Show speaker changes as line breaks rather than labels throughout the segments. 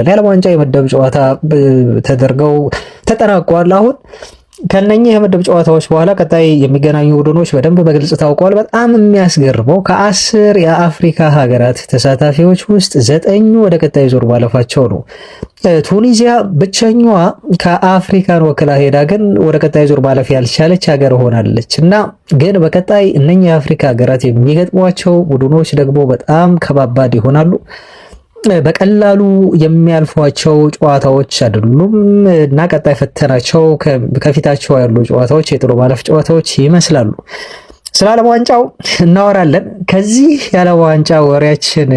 የዓለም ዋንጫ የምድብ ጨዋታ ተደርገው ተጠናቋል። አሁን ከነኚህ የምድብ ጨዋታዎች በኋላ ቀጣይ የሚገናኙ ቡድኖች በደንብ በግልጽ ታውቋል። በጣም የሚያስገርመው ከ10 የአፍሪካ ሀገራት ተሳታፊዎች ውስጥ 9 ወደ ቀጣይ ዙር ማለፋቸው ነው። ቱኒዚያ ብቸኛዋ ከአፍሪካን ወክላ ሄዳ ግን ወደ ቀጣይ ዙር ማለፍ ያልቻለች ሀገር ሆናለች እና ግን በቀጣይ እነኚህ የአፍሪካ ሀገራት የሚገጥሟቸው ቡድኖች ደግሞ በጣም ከባባድ ይሆናሉ። በቀላሉ የሚያልፏቸው ጨዋታዎች አይደሉም እና ቀጣይ ፈተናቸው ከፊታቸው ያሉ ጨዋታዎች የጥሎ ማለፍ ጨዋታዎች ይመስላሉ። ስለ ዓለም ዋንጫው እናወራለን። ከዚህ የዓለም ዋንጫ ወሬያችን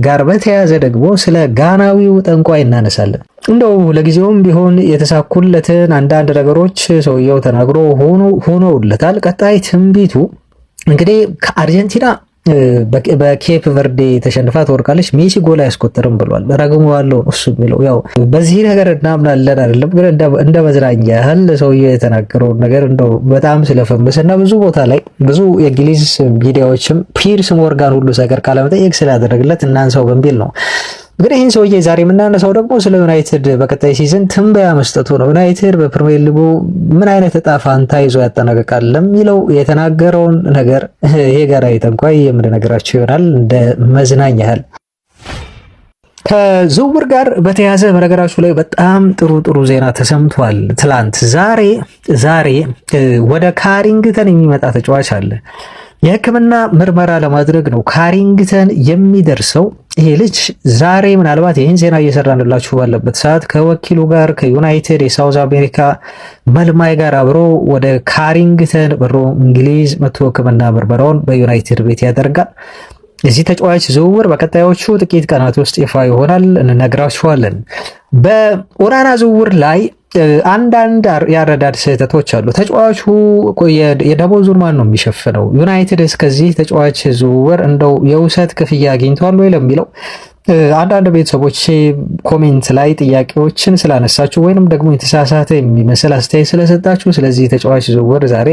ጋር በተያያዘ ደግሞ ስለ ጋናዊው ጠንቋይ እናነሳለን። እንደው ለጊዜውም ቢሆን የተሳኩለትን አንዳንድ ነገሮች ሰውየው ተናግሮ ሆኖለታል። ቀጣይ ትንቢቱ እንግዲህ ከአርጀንቲና በኬፕ ቨርዴ ተሸንፋ ትወርቃለች፣ ሜሲ ጎል አያስቆጥርም ብሏል። ረግመዋለሁ እሱ የሚለው ያው በዚህ ነገር እናምናለን አይደለም፣ ግን እንደ መዝናኛ ያህል ሰውዬው የተናገረውን ነገር እንደው በጣም ስለፈመሰና ብዙ ቦታ ላይ ብዙ የእንግሊዝ ሚዲያዎችም ፒርስ ሞርጋን ሁሉ ሳይቀር ቃለመጠይቅ ስላደረግለት እናንሳው በሚል ነው። ግን ይህን ሰውዬ ዛሬ የምናነሳው ደግሞ ስለ ዩናይትድ በቀጣይ ሲዝን ትንበያ መስጠቱ ነው። ዩናይትድ በፕሪሚየር ሊጉ ምን አይነት እጣ ፋንታ ይዞ ያጠናቀቃል ለሚለው የተናገረውን ነገር ይሄ ጋራዊ ጠንቋይ የምንነግራቸው ይሆናል እንደ መዝናኛ ያህል። ከዝውውር ጋር በተያያዘ በነገራችሁ ላይ በጣም ጥሩ ዜና ተሰምቷል። ትላንት ዛሬ ወደ ካሪንግተን የሚመጣ ተጫዋች አለ። የሕክምና ምርመራ ለማድረግ ነው ካሪንግተን የሚደርሰው። ይሄ ልጅ ዛሬ ምናልባት ይህን ዜና እየሰራንላችሁ ባለበት ሰዓት ከወኪሉ ጋር ከዩናይትድ የሳውዝ አሜሪካ መልማይ ጋር አብሮ ወደ ካሪንግተን በሮ እንግሊዝ መጥቶ ሕክምና ምርመራውን በዩናይትድ ቤት ያደርጋል። የዚህ ተጫዋች ዝውውር በቀጣዮቹ ጥቂት ቀናት ውስጥ ይፋ ይሆናል፣ እንነግራችኋለን። በኦናና ዝውውር ላይ አንዳንድ ያረዳድ ስህተቶች አሉ። ተጫዋቹ የደሞዙን ማን ነው የሚሸፍነው? ዩናይትድ እስከዚህ ተጫዋች ዝውውር እንደው የውሰት ክፍያ አግኝቷል ወይ ለሚለው አንዳንድ ቤተሰቦች ኮሜንት ላይ ጥያቄዎችን ስላነሳችሁ ወይንም ደግሞ የተሳሳተ የሚመስል አስተያየት ስለሰጣችሁ ስለዚህ ተጫዋች ዝውውር ዛሬ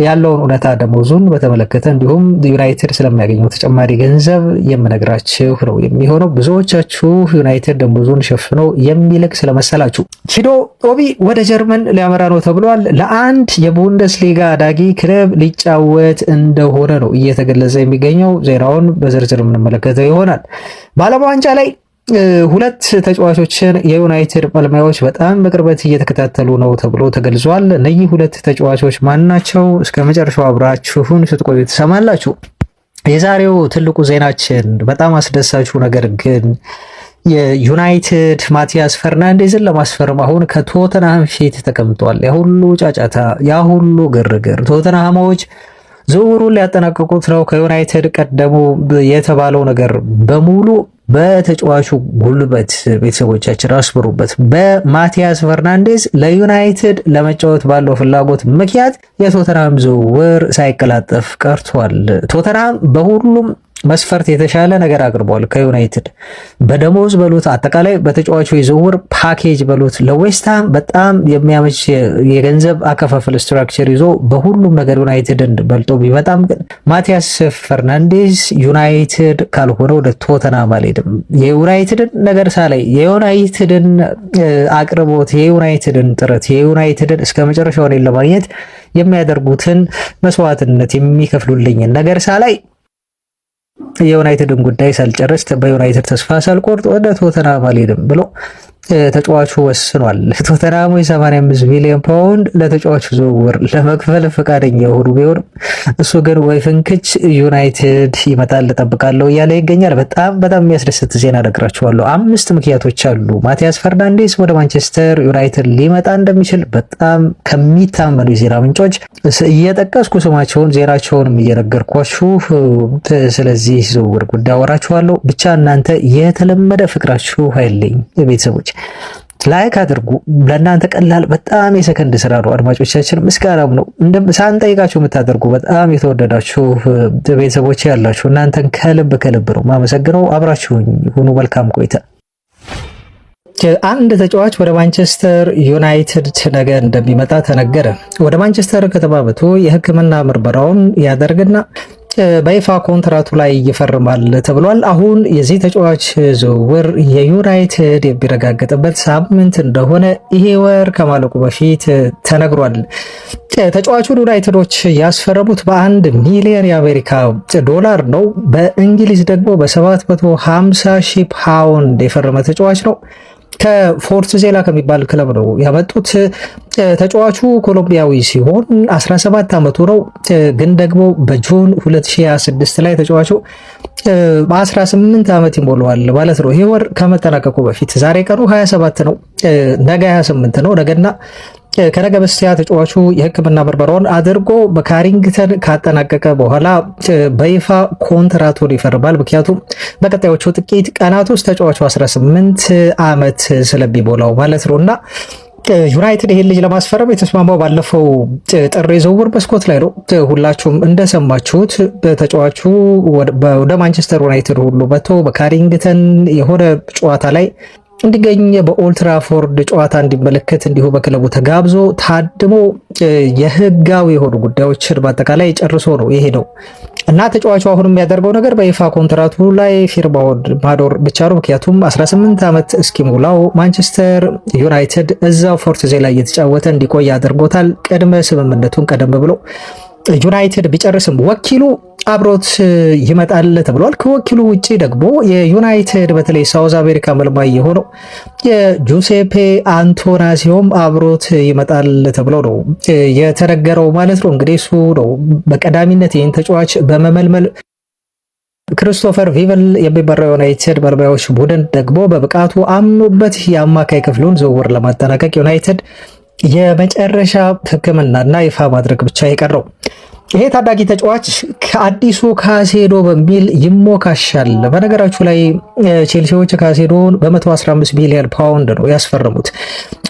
ያለውን እውነታ ደሞዙን በተመለከተ እንዲሁም ዩናይትድ ስለሚያገኘው ተጨማሪ ገንዘብ የምነግራችሁ ነው የሚሆነው። ብዙዎቻችሁ ዩናይትድ ደሞዙን ሸፍነው የሚልክ ስለመሰላችሁ ቺዶ ኦቢ ወደ ጀርመን ሊያመራ ነው ተብሏል። ለአንድ የቡንደስሊጋ አዳጊ ክለብ ሊጫወት እንደሆነ ነው እየተገለጸ የሚገኘው። ዜናውን በዝርዝር የምንመለከተው ይሆናል። በዓለም ዋንጫ ላይ ሁለት ተጫዋቾችን የዩናይትድ መልማዮች በጣም በቅርበት እየተከታተሉ ነው ተብሎ ተገልጿል። እነዚህ ሁለት ተጫዋቾች ማናቸው? እስከ መጨረሻው አብራችሁን ስትቆዩ ትሰማላችሁ። የዛሬው ትልቁ ዜናችን በጣም አስደሳችሁ ነገር ግን የዩናይትድ ማቲያስ ፈርናንዴዝን ለማስፈረም አሁን ከቶተንሃም ፊት ተቀምጧል። ያ ሁሉ ጫጫታ፣ ያ ሁሉ ግርግር፣ ቶተንሃሞች ዝውውሩን ሊያጠናቅቁት ነው ከዩናይትድ ቀደሙ የተባለው ነገር በሙሉ በተጫዋቹ ጉልበት ቤተሰቦቻችን አስብሩበት። በማቲያስ ፈርናንዴዝ ለዩናይትድ ለመጫወት ባለው ፍላጎት ምክንያት የቶተንሃም ዝውውር ሳይቀላጠፍ ቀርቷል። ቶተንሃም በሁሉም መስፈርት የተሻለ ነገር አቅርቧል ከዩናይትድ በደሞዝ በሉት አጠቃላይ በተጫዋቹ የዝውውር ፓኬጅ በሉት ለዌስትሃም በጣም የሚያመች የገንዘብ አከፋፈል ስትራክቸር ይዞ በሁሉም ነገር ዩናይትድን በልጦ ቢመጣም ግን ማቲያስ ፈርናንዴዝ ዩናይትድ ካልሆነ ወደ ቶተንሃም አልሄድም። የዩናይትድን ነገር ሳላይ የዩናይትድን አቅርቦት የዩናይትድን ጥረት የዩናይትድን እስከ መጨረሻው ለማግኘት የሚያደርጉትን መስዋዕትነት የሚከፍሉልኝን ነገር ሳላይ የዩናይትድን ጉዳይ ሳልጨርስ በዩናይትድ ተስፋ ሳልቆርጥ ወደ ቶተንሃም አልሄድም ብሎ ተጫዋቹ ወስኗል። ቶተንሃም 85 ሚሊዮን ፓውንድ ለተጫዋቹ ዝውውር ለመክፈል ፈቃደኛ የሆኑ ቢሆንም እሱ ግን ወይ ፍንክች ዩናይትድ ይመጣል እጠብቃለሁ እያለ ይገኛል። በጣም የሚያስደስት ዜና እነግራችኋለሁ። 5 ምክንያቶች አሉ ማቲያስ ፈርናንዴዝ ወደ ማንቸስተር ዩናይትድ ሊመጣ እንደሚችል በጣም ከሚታመኑ የዜና ምንጮች እየጠቀስኩ ስማቸውን ዜናቸውንም እየነገርኳችሁ ስለዚህ ዝውውር ጉዳይ አወራችኋለሁ። ብቻ እናንተ የተለመደ ፍቅራችሁ አይለኝ ቤተሰቦች ላይክ አድርጉ። ለእናንተ ቀላል በጣም የሰከንድ ስራ ነው። አድማጮቻችን ምስጋናም ነው ሳንጠይቃችሁ የምታደርጉ በጣም የተወደዳችሁ ቤተሰቦች ያላችሁ እናንተን ከልብ ነው ማመሰግነው። አብራችሁኝ ሁኑ። መልካም ቆይታ። አንድ ተጫዋች ወደ ማንቸስተር ዩናይትድ ነገ እንደሚመጣ ተነገረ። ወደ ማንቸስተር ከተማ መጥቶ የሕክምና ምርመራውን ያደርግና በይፋ ኮንትራቱ ላይ ይፈርማል ተብሏል። አሁን የዚህ ተጫዋች ዝውውር የዩናይትድ የሚረጋገጥበት ሳምንት እንደሆነ ይሄ ወር ከማለቁ በፊት ተነግሯል። ተጫዋቹን ዩናይትዶች ያስፈረሙት በ1 ሚሊዮን የአሜሪካ ዶላር ነው። በእንግሊዝ ደግሞ በ750 ሺህ ፓውንድ የፈረመ ተጫዋች ነው። ከፎርት ዜላ ከሚባል ክለብ ነው ያመጡት። ተጫዋቹ ኮሎምቢያዊ ሲሆን 17 ዓመቱ ነው። ግን ደግሞ በጁን 2026 ላይ ተጫዋቹ በ18 ዓመት ይሞላዋል ማለት ነው። ይሄ ወር ከመጠናቀቁ በፊት ዛሬ ቀኑ 27 ነው፣ ነገ 28 ነው። ነገና ከነገ በስቲያ ተጫዋቹ የሕክምና ምርመራውን አድርጎ በካሪንግተን ካጠናቀቀ በኋላ በይፋ ኮንትራቱን ይፈርማል። ምክንያቱም በቀጣዮቹ ጥቂት ቀናት ውስጥ ተጫዋቹ 18 ዓመት ስለሚሞላው ማለት ነው እና ዩናይትድ ይሄን ልጅ ለማስፈረም የተስማማው ባለፈው ጥር የዝውውር መስኮት ላይ ነው። ሁላችሁም እንደሰማችሁት ተጫዋቹ ወደ ማንቸስተር ዩናይትድ ሁሉ መጥቶ በካሪንግተን የሆነ ጨዋታ ላይ እንዲገኝ በኦልትራፎርድ ጨዋታ እንዲመለከት እንዲሁ በክለቡ ተጋብዞ ታድሞ የህጋዊ የሆኑ ጉዳዮችን በአጠቃላይ ጨርሶ ነው የሄደው እና ተጫዋቹ አሁን የሚያደርገው ነገር በይፋ ኮንትራቱ ላይ ፊርማውን ማኖር ብቻ ነው። ምክንያቱም 18 ዓመት እስኪሞላው ማንቸስተር ዩናይትድ እዛው ፎርት ዜላ እየተጫወተ እንዲቆይ አድርጎታል። ቅድመ ስምምነቱን ቀደም ብሎ ዩናይትድ ቢጨርስም ወኪሉ አብሮት ይመጣል ተብሏል። ከወኪሉ ውጪ ደግሞ የዩናይትድ በተለይ ሳውዝ አሜሪካ መልማይ የሆነው የጁሴፔ አንቶናሲዮም አብሮት ይመጣል ተብሎ ነው የተነገረው ማለት ነው። እንግዲህ እሱ ነው በቀዳሚነት ይህን ተጫዋች በመመልመል ክሪስቶፈር ቪቨል የሚመራው ዩናይትድ መልማዮች ቡድን ደግሞ በብቃቱ አምኖበት የአማካይ ክፍሉን ዝውውር ለማጠናቀቅ ዩናይትድ የመጨረሻ ሕክምናና ይፋ ማድረግ ብቻ የቀረው ይሄ ታዳጊ ተጫዋች ከአዲሱ ካሴዶ በሚል ይሞካሻል። በነገራችሁ ላይ ቼልሲዎች ካሴዶን በ115 ሚሊዮን ፓውንድ ነው ያስፈረሙት።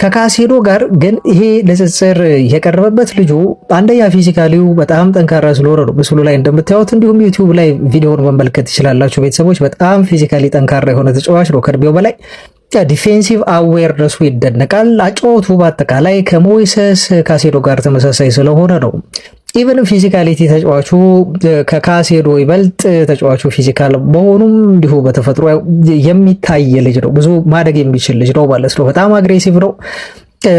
ከካሴዶ ጋር ግን ይሄ ንጽጽር የቀረበበት ልጁ አንደኛ ፊዚካሊው በጣም ጠንካራ ስለሆነ ነው ምስሉ ላይ እንደምታዩት። እንዲሁም ዩቲዩብ ላይ ቪዲዮውን መመልከት ትችላላችሁ ቤተሰቦች። በጣም ፊዚካሊ ጠንካራ የሆነ ተጫዋች ነው ከእድሜው በላይ። ዲፌንሲቭ አዌርነሱ ይደነቃል። አጫወቱ በአጠቃላይ ከሞይሰስ ካሴዶ ጋር ተመሳሳይ ስለሆነ ነው። ኢቨን ፊዚካሊቲ ተጫዋቹ ከካሴዶ ይበልጥ ተጫዋቹ ፊዚካል መሆኑም እንዲሁ በተፈጥሮ የሚታይ ልጅ ነው። ብዙ ማደግ የሚችል ልጅ ነው ማለት ነው። በጣም አግሬሲቭ ነው።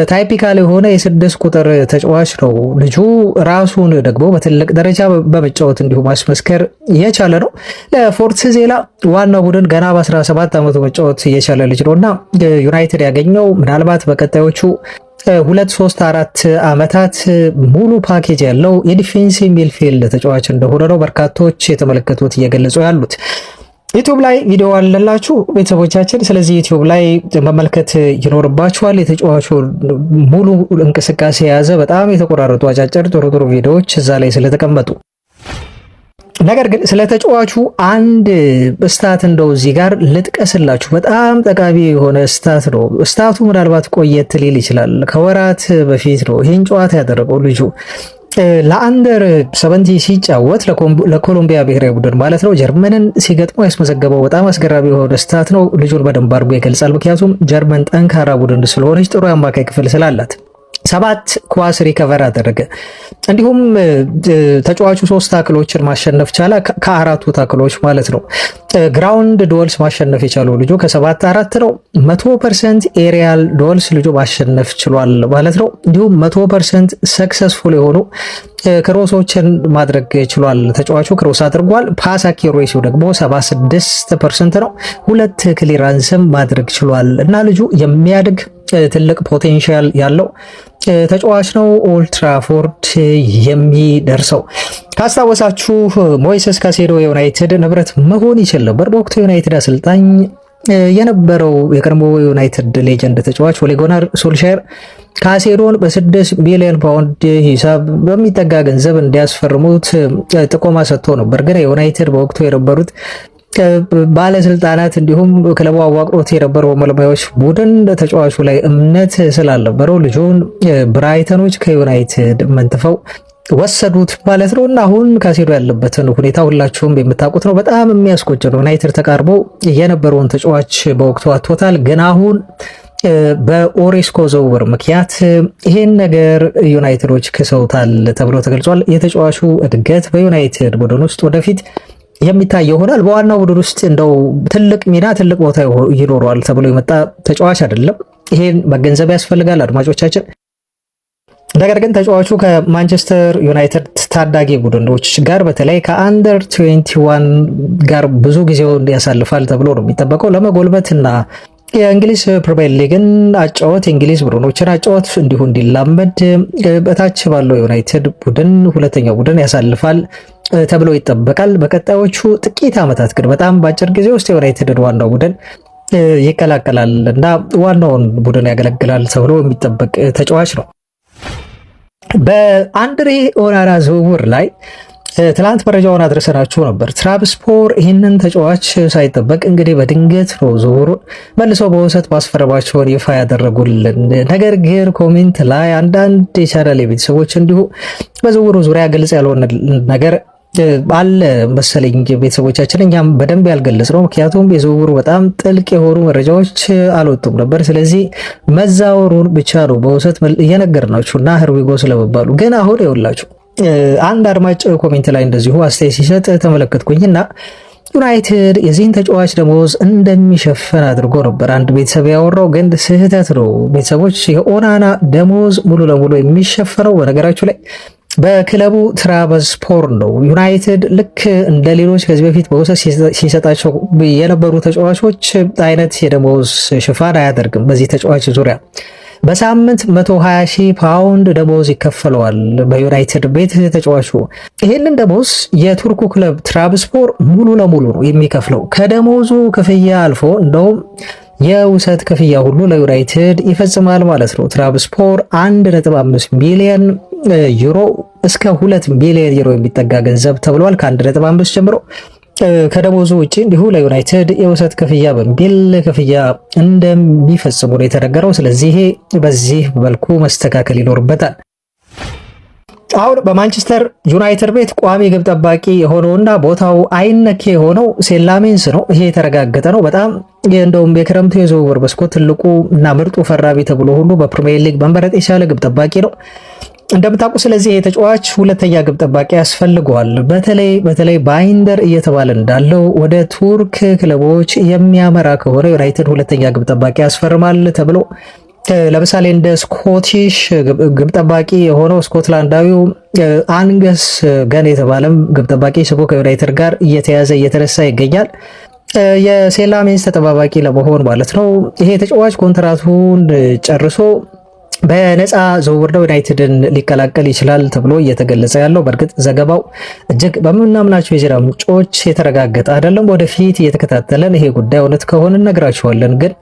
ታይፒካል የሆነ የ6 ቁጥር ተጫዋች ነው ልጁ። ራሱን ደግሞ በትልቅ ደረጃ በመጫወት እንዲሁ ማስመስከር የቻለ ነው። ለፎርት ዜላ ዋናው ቡድን ገና በ17 ዓመቱ መጫወት የቻለ ልጅ ነው እና ዩናይትድ ያገኘው ምናልባት በቀጣዮቹ 2-3-4 ዓመታት ሙሉ ፓኬጅ ያለው የዲፌንሲቭ ሚድፊልድ ተጫዋች እንደሆነ ነው በርካቶች የተመለከቱት እየገለጹ ያሉት። ዩቲዩብ ላይ ቪዲዮ አለላችሁ ቤተሰቦቻችን። ስለዚህ ዩቲዩብ ላይ መመልከት ይኖርባችኋል። የተጫዋቹ ሙሉ እንቅስቃሴ የያዘ በጣም የተቆራረጡ አጫጭር ጥሩ ቪዲዮዎች እዛ ላይ ስለተቀመጡ፣ ነገር ግን ስለ ተጫዋቹ አንድ ስታት እንደው እዚህ ጋር ልጥቀስላችሁ። በጣም ጠቃሚ የሆነ ስታት ነው። ስታቱ ምናልባት ቆየት ሊል ይችላል። ከወራት በፊት ነው ይህን ጨዋታ ያደረገው ልጁ ለአንደር 70 ሲጫወት ለኮሎምቢያ ብሔራዊ ቡድን ማለት ነው ጀርመንን ሲገጥሙ ያስመዘገበው በጣም አስገራሚ የሆነ ስታት ነው። ልጁን በደንብ አድርጎ ይገልጻል። ምክንያቱም ጀርመን ጠንካራ ቡድን ስለሆነች ጥሩ የአማካይ ክፍል ስላላት 7 ኳስ ሪከቨር አደረገ። እንዲሁም ተጫዋቹ 3 ታክሎችን ማሸነፍ ቻለ፣ ከአራቱ ታክሎች ማለት ነው። ግራውንድ ዶልስ ማሸነፍ የቻለው ልጁ ከ7-4 ነው። 100% ኤሪያል ዶልስ ልጁ ማሸነፍ ችሏል ማለት ነው። እንዲሁም 100% ሰክሰስፉል የሆኑ ክሮሶችን ማድረግ ችሏል። ተጫዋቹ ክሮስ አድርጓል። ፓስ አኪሬሲው ደግሞ 76% ነው። 2 ክሊራንስም ማድረግ ችሏል እና ልጁ የሚያድግ ትልቅ ፖቴንሻል ያለው ተጫዋች ነው። ኦልትራፎርድ የሚደርሰው ካስታወሳችሁ ሞይሰስ ካሴዶ የዩናይትድ ንብረት መሆን ይችል ነበር። በወቅቱ ዩናይትድ አሰልጣኝ የነበረው የቀድሞ ዩናይትድ ሌጀንድ ተጫዋች ኦሌ ጉናር ሶልሻየር ካሴዶን በ6 ሚሊዮን ፓውንድ ሂሳብ በሚጠጋ ገንዘብ እንዲያስፈርሙት ጥቆማ ሰጥቶ ነበር። ግን ዩናይትድ በወቅቱ የነበሩት ባለስልጣናት እንዲሁም ክለቡ አዋቅሮት የነበረው መልማዮች ቡድን ተጫዋቹ ላይ እምነት ስላልነበረው ልጁን ብራይተኖች ከዩናይትድ መንጥፈው ወሰዱት ማለት ነው። እና አሁን ካሴዶ ያለበትን ሁኔታ ሁላችሁም የምታውቁት ነው። በጣም የሚያስቆጭ ነው። ዩናይትድ ተቃርቦ የነበረውን ተጫዋች በወቅቱ አጥቶታል። ግን አሁን በኦሬስኮ ዝውውር ምክንያት ይሄን ነገር ዩናይትዶች ክሰውታል ተብሎ ተገልጿል። የተጫዋቹ እድገት በዩናይትድ ቡድን ውስጥ ወደፊት የሚታይ ይሆናል። በዋናው ቡድን ውስጥ እንደው ትልቅ ሚና ትልቅ ቦታ ይኖረዋል ተብሎ የመጣ ተጫዋች አይደለም። ይሄን መገንዘብ ያስፈልጋል አድማጮቻችን። ነገር ግን ተጫዋቹ ከማንቸስተር ዩናይትድ ታዳጊ ቡድኖች ጋር በተለይ ከአንደር 21 ጋር ብዙ ጊዜውን ያሳልፋል ተብሎ ነው የሚጠበቀው። ለመጎልበትና የእንግሊዝ ፕሪሚየር ሊግን አጫወት የእንግሊዝ ቡድኖችን አጫወት እንዲሁ እንዲላመድ በታች ባለው ዩናይትድ ቡድን ሁለተኛው ቡድን ያሳልፋል ተብሎ ይጠበቃል። በቀጣዮቹ ጥቂት ዓመታት ግን በጣም በአጭር ጊዜ ውስጥ የዩናይትድን ዋናው ቡድን ይቀላቀላል እና ዋናውን ቡድን ያገለግላል ተብሎ የሚጠበቅ ተጫዋች ነው። በአንድሬ ኦናና ዝውውር ላይ ትላንት መረጃውን አድረሰናችሁ ነበር። ትራብስፖር ይህንን ተጫዋች ሳይጠበቅ እንግዲህ በድንገት ነው ዝውውሩን መልሰው በውሰት ማስፈረማቸውን ይፋ ያደረጉልን። ነገር ግን ኮሜንት ላይ አንዳንድ የቻናል ቤተሰቦች እንዲሁ በዝውውሩ ዙሪያ ግልጽ ያልሆነ ነገር አለ መሰለኝ ቤተሰቦቻችን፣ እኛም በደንብ ያልገለጽ ነው። ምክንያቱም የዝውውሩ በጣም ጥልቅ የሆኑ መረጃዎች አልወጡም ነበር። ስለዚህ መዛወሩን ብቻ ነው በውሰት እየነገርናችሁ እና ህርዊጎ ስለመባሉ። ግን አሁን ይኸውላችሁ አንድ አድማጭ ኮሜንት ላይ እንደዚሁ አስተያየት ሲሰጥ ተመለከትኩኝና ዩናይትድ የዚህን ተጫዋች ደሞዝ እንደሚሸፍን አድርጎ ነበር አንድ ቤተሰብ ያወራው፣ ግን ስህተት ነው ቤተሰቦች። የኦናና ደሞዝ ሙሉ ለሙሉ የሚሸፈነው በነገራችሁ ላይ በክለቡ ትራብስፖር ነው። ዩናይትድ ልክ እንደ ሌሎች ከዚህ በፊት በውሰት ሲሰጣቸው የነበሩ ተጫዋቾች አይነት የደሞዝ ሽፋን አያደርግም። በዚህ ተጫዋች ዙሪያ በሳምንት 120,000 ፓውንድ ደሞዝ ይከፈለዋል በዩናይትድ ቤት ተጫዋቹ። ይህንን ደሞዝ የቱርኩ ክለብ ትራብስፖር ሙሉ ለሙሉ ነው የሚከፍለው። ከደሞዙ ክፍያ አልፎ እንደውም የውሰት ክፍያ ሁሉ ለዩናይትድ ይፈጽማል ማለት ነው። ትራብስፖር 1.5 ሚሊዮን ዩሮ እስከ 2 ሚሊዮን ዩሮ የሚጠጋ ገንዘብ ተብሏል ከ1.5 ጀምሮ ከደሞዙ ውጪ እንዲሁ ለዩናይትድ የውሰት ክፍያ በሚል ክፍያ እንደሚፈጽሙ ነው የተነገረው። ስለዚህ በዚህ መልኩ መስተካከል ይኖርበታል። አሁን በማንቸስተር ዩናይትድ ቤት ቋሚ ግብ ጠባቂ የሆነውና ቦታው አይነኬ የሆነው ሴላሜንስ ነው። ይሄ የተረጋገጠ ነው። በጣም እንደውም የክረምቱ የዝውውር መስኮት ትልቁ እና ምርጡ ፈራሚ ተብሎ ሁሉ በፕሪሚየር ሊግ መመረጥ የቻለ ግብ ጠባቂ ነው እንደምታውቁ። ስለዚህ የተጫዋች ሁለተኛ ግብ ጠባቂ ያስፈልገዋል። በተለይ ባይንደር እየተባለ እንዳለው ወደ ቱርክ ክለቦች የሚያመራ ከሆነ ዩናይትድ ሁለተኛ ግብ ጠባቂ ያስፈርማል ተብሎ ለምሳሌ እንደ ስኮቲሽ ግብ ጠባቂ የሆነው ስኮትላንዳዊው አንገስ ገን የተባለም ግብ ጠባቂ ስቦ ከዩናይትድ ጋር እየተነሳ ይገኛል። የሴላሜንስ ተጠባባቂ ለመሆን ማለት ነው። ይሄ ተጫዋች ኮንትራቱን ጨርሶ በነፃ ዝውውር ነው ዩናይትድን ሊቀላቀል ይችላል ተብሎ እየተገለጸ ያለው። በእርግጥ ዘገባው እጅግ በምናምናቸው የዜና ምንጮች የተረጋገጠ አይደለም። ወደፊት እየተከታተለን ይሄ ጉዳይ እውነት ከሆነ እነግራችኋለን። ግን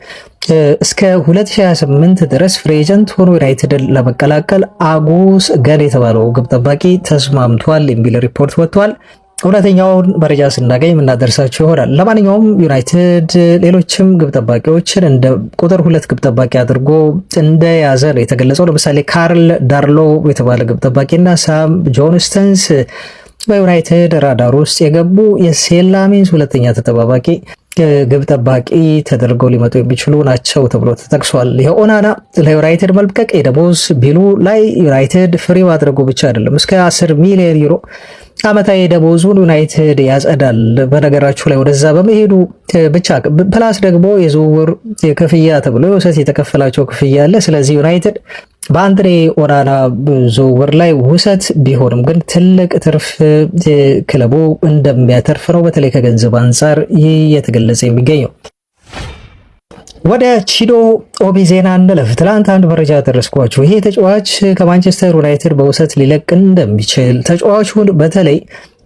እስከ 2028 ድረስ ፍሪ ኤጀንት ሆኖ ዩናይትድን ለመቀላቀል አጉስ ገን የተባለው ግብ ጠባቂ ተስማምቷል የሚል ሪፖርት ወጥቷል። እውነተኛውን መረጃ ስናገኝ የምናደርሳቸው ይሆናል። ለማንኛውም ዩናይትድ ሌሎችም ግብ ጠባቂዎችን እንደ ቁጥር 2 ግብ ጠባቂ አድርጎ እንደያዘ ነው የተገለጸው። ለምሳሌ ካርል ዳርሎ የተባለ ግብ ጠባቂና ሳም ጆንስተንስ በዩናይትድ ራዳር ውስጥ የገቡ የሴላሜንስ ሁለተኛ ተጠባባቂ ግብ ጠባቂ ተደርገው ሊመጡ የሚችሉ ናቸው ተብሎ ተጠቅሷል። የኦናና ለዩናይትድ መልቀቅ የደሞዝ ቢሉ ላይ ዩናይትድ ፍሪ ማድረጉ ብቻ አይደለም፣ እስከ 10 ሚሊዮን ዩሮ ዓመታዊ ደሞዙን ዩናይትድ ያጸዳል። በነገራችሁ ላይ ወደዛ በመሄዱ ብቻ ፕላስ ደግሞ የዝውውር ክፍያ ተብሎ የውሰት የተከፈላቸው ክፍያ አለ። ስለዚህ ዩናይትድ በአንድሬ ኦናና ዝውውር ላይ ውሰት ቢሆንም ግን ትልቅ ትርፍ ክለቡ እንደሚያተርፍ ነው በተለይ ከገንዘብ አንጻር ይህ የተገለጸ የሚገኘው። ወደ ቺዶ ኦቢ ዜና እንለፍ። ትላንት አንድ መረጃ ደረስኳችሁ። ይሄ ተጫዋች ከማንቸስተር ዩናይትድ በውሰት ሊለቅ እንደሚችል ተጫዋቹን በተለይ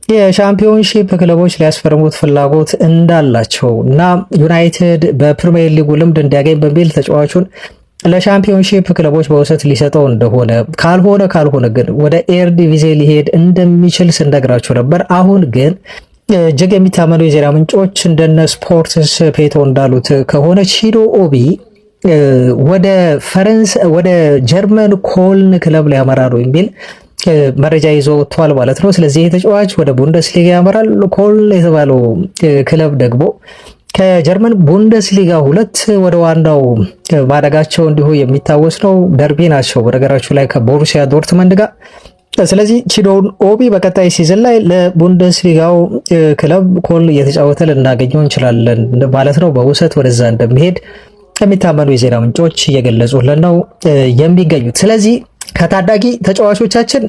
የሻምፒዮንሺፕ ክለቦች ሊያስፈርሙት ፍላጎት እንዳላቸው እና ዩናይትድ በፕሪሚየር ሊጉ ልምድ እንዲያገኝ በሚል ተጫዋቹን ለሻምፒዮንሺፕ ክለቦች በውሰት ሊሰጠው እንደሆነ ካልሆነ ግን ወደ ኤርዲቪዜ ሊሄድ እንደሚችል ስነግራችሁ ነበር። አሁን ግን እጅግ የሚታመኑ የዜና ምንጮች እንደነ ስፖርትስ ፔቶ እንዳሉት ከሆነ ቺዶ ኦቢ ወደ ጀርመን ኮልን ክለብ ሊያመራ ነው የሚል መረጃ ይዞ ወጥቷል ማለት ነው። ስለዚህ ተጫዋች ወደ ቡንደስሊጋ ያመራል። ኮልን የተባለው ክለብ ደግሞ ከጀርመን ቡንደስሊጋ 2 ወደ ዋናው ማደጋቸው እንዲሁ የሚታወስ ነው። ደርቢ ናቸው በነገራችሁ ላይ ከቦሩሲያ ዶርትመንድ ጋር። ስለዚህ ቺዶን ኦቢ በቀጣይ ሲዝን ላይ ለቡንደስሊጋው ክለብ ኮል እየተጫወተ ልናገኘው እንችላለን ማለት ነው። በውሰት ወደዛ እንደሚሄድ የሚታመኑ የዜና ምንጮች እየገለጹልን ነው የሚገኙት። ስለዚህ ከታዳጊ ተጫዋቾቻችን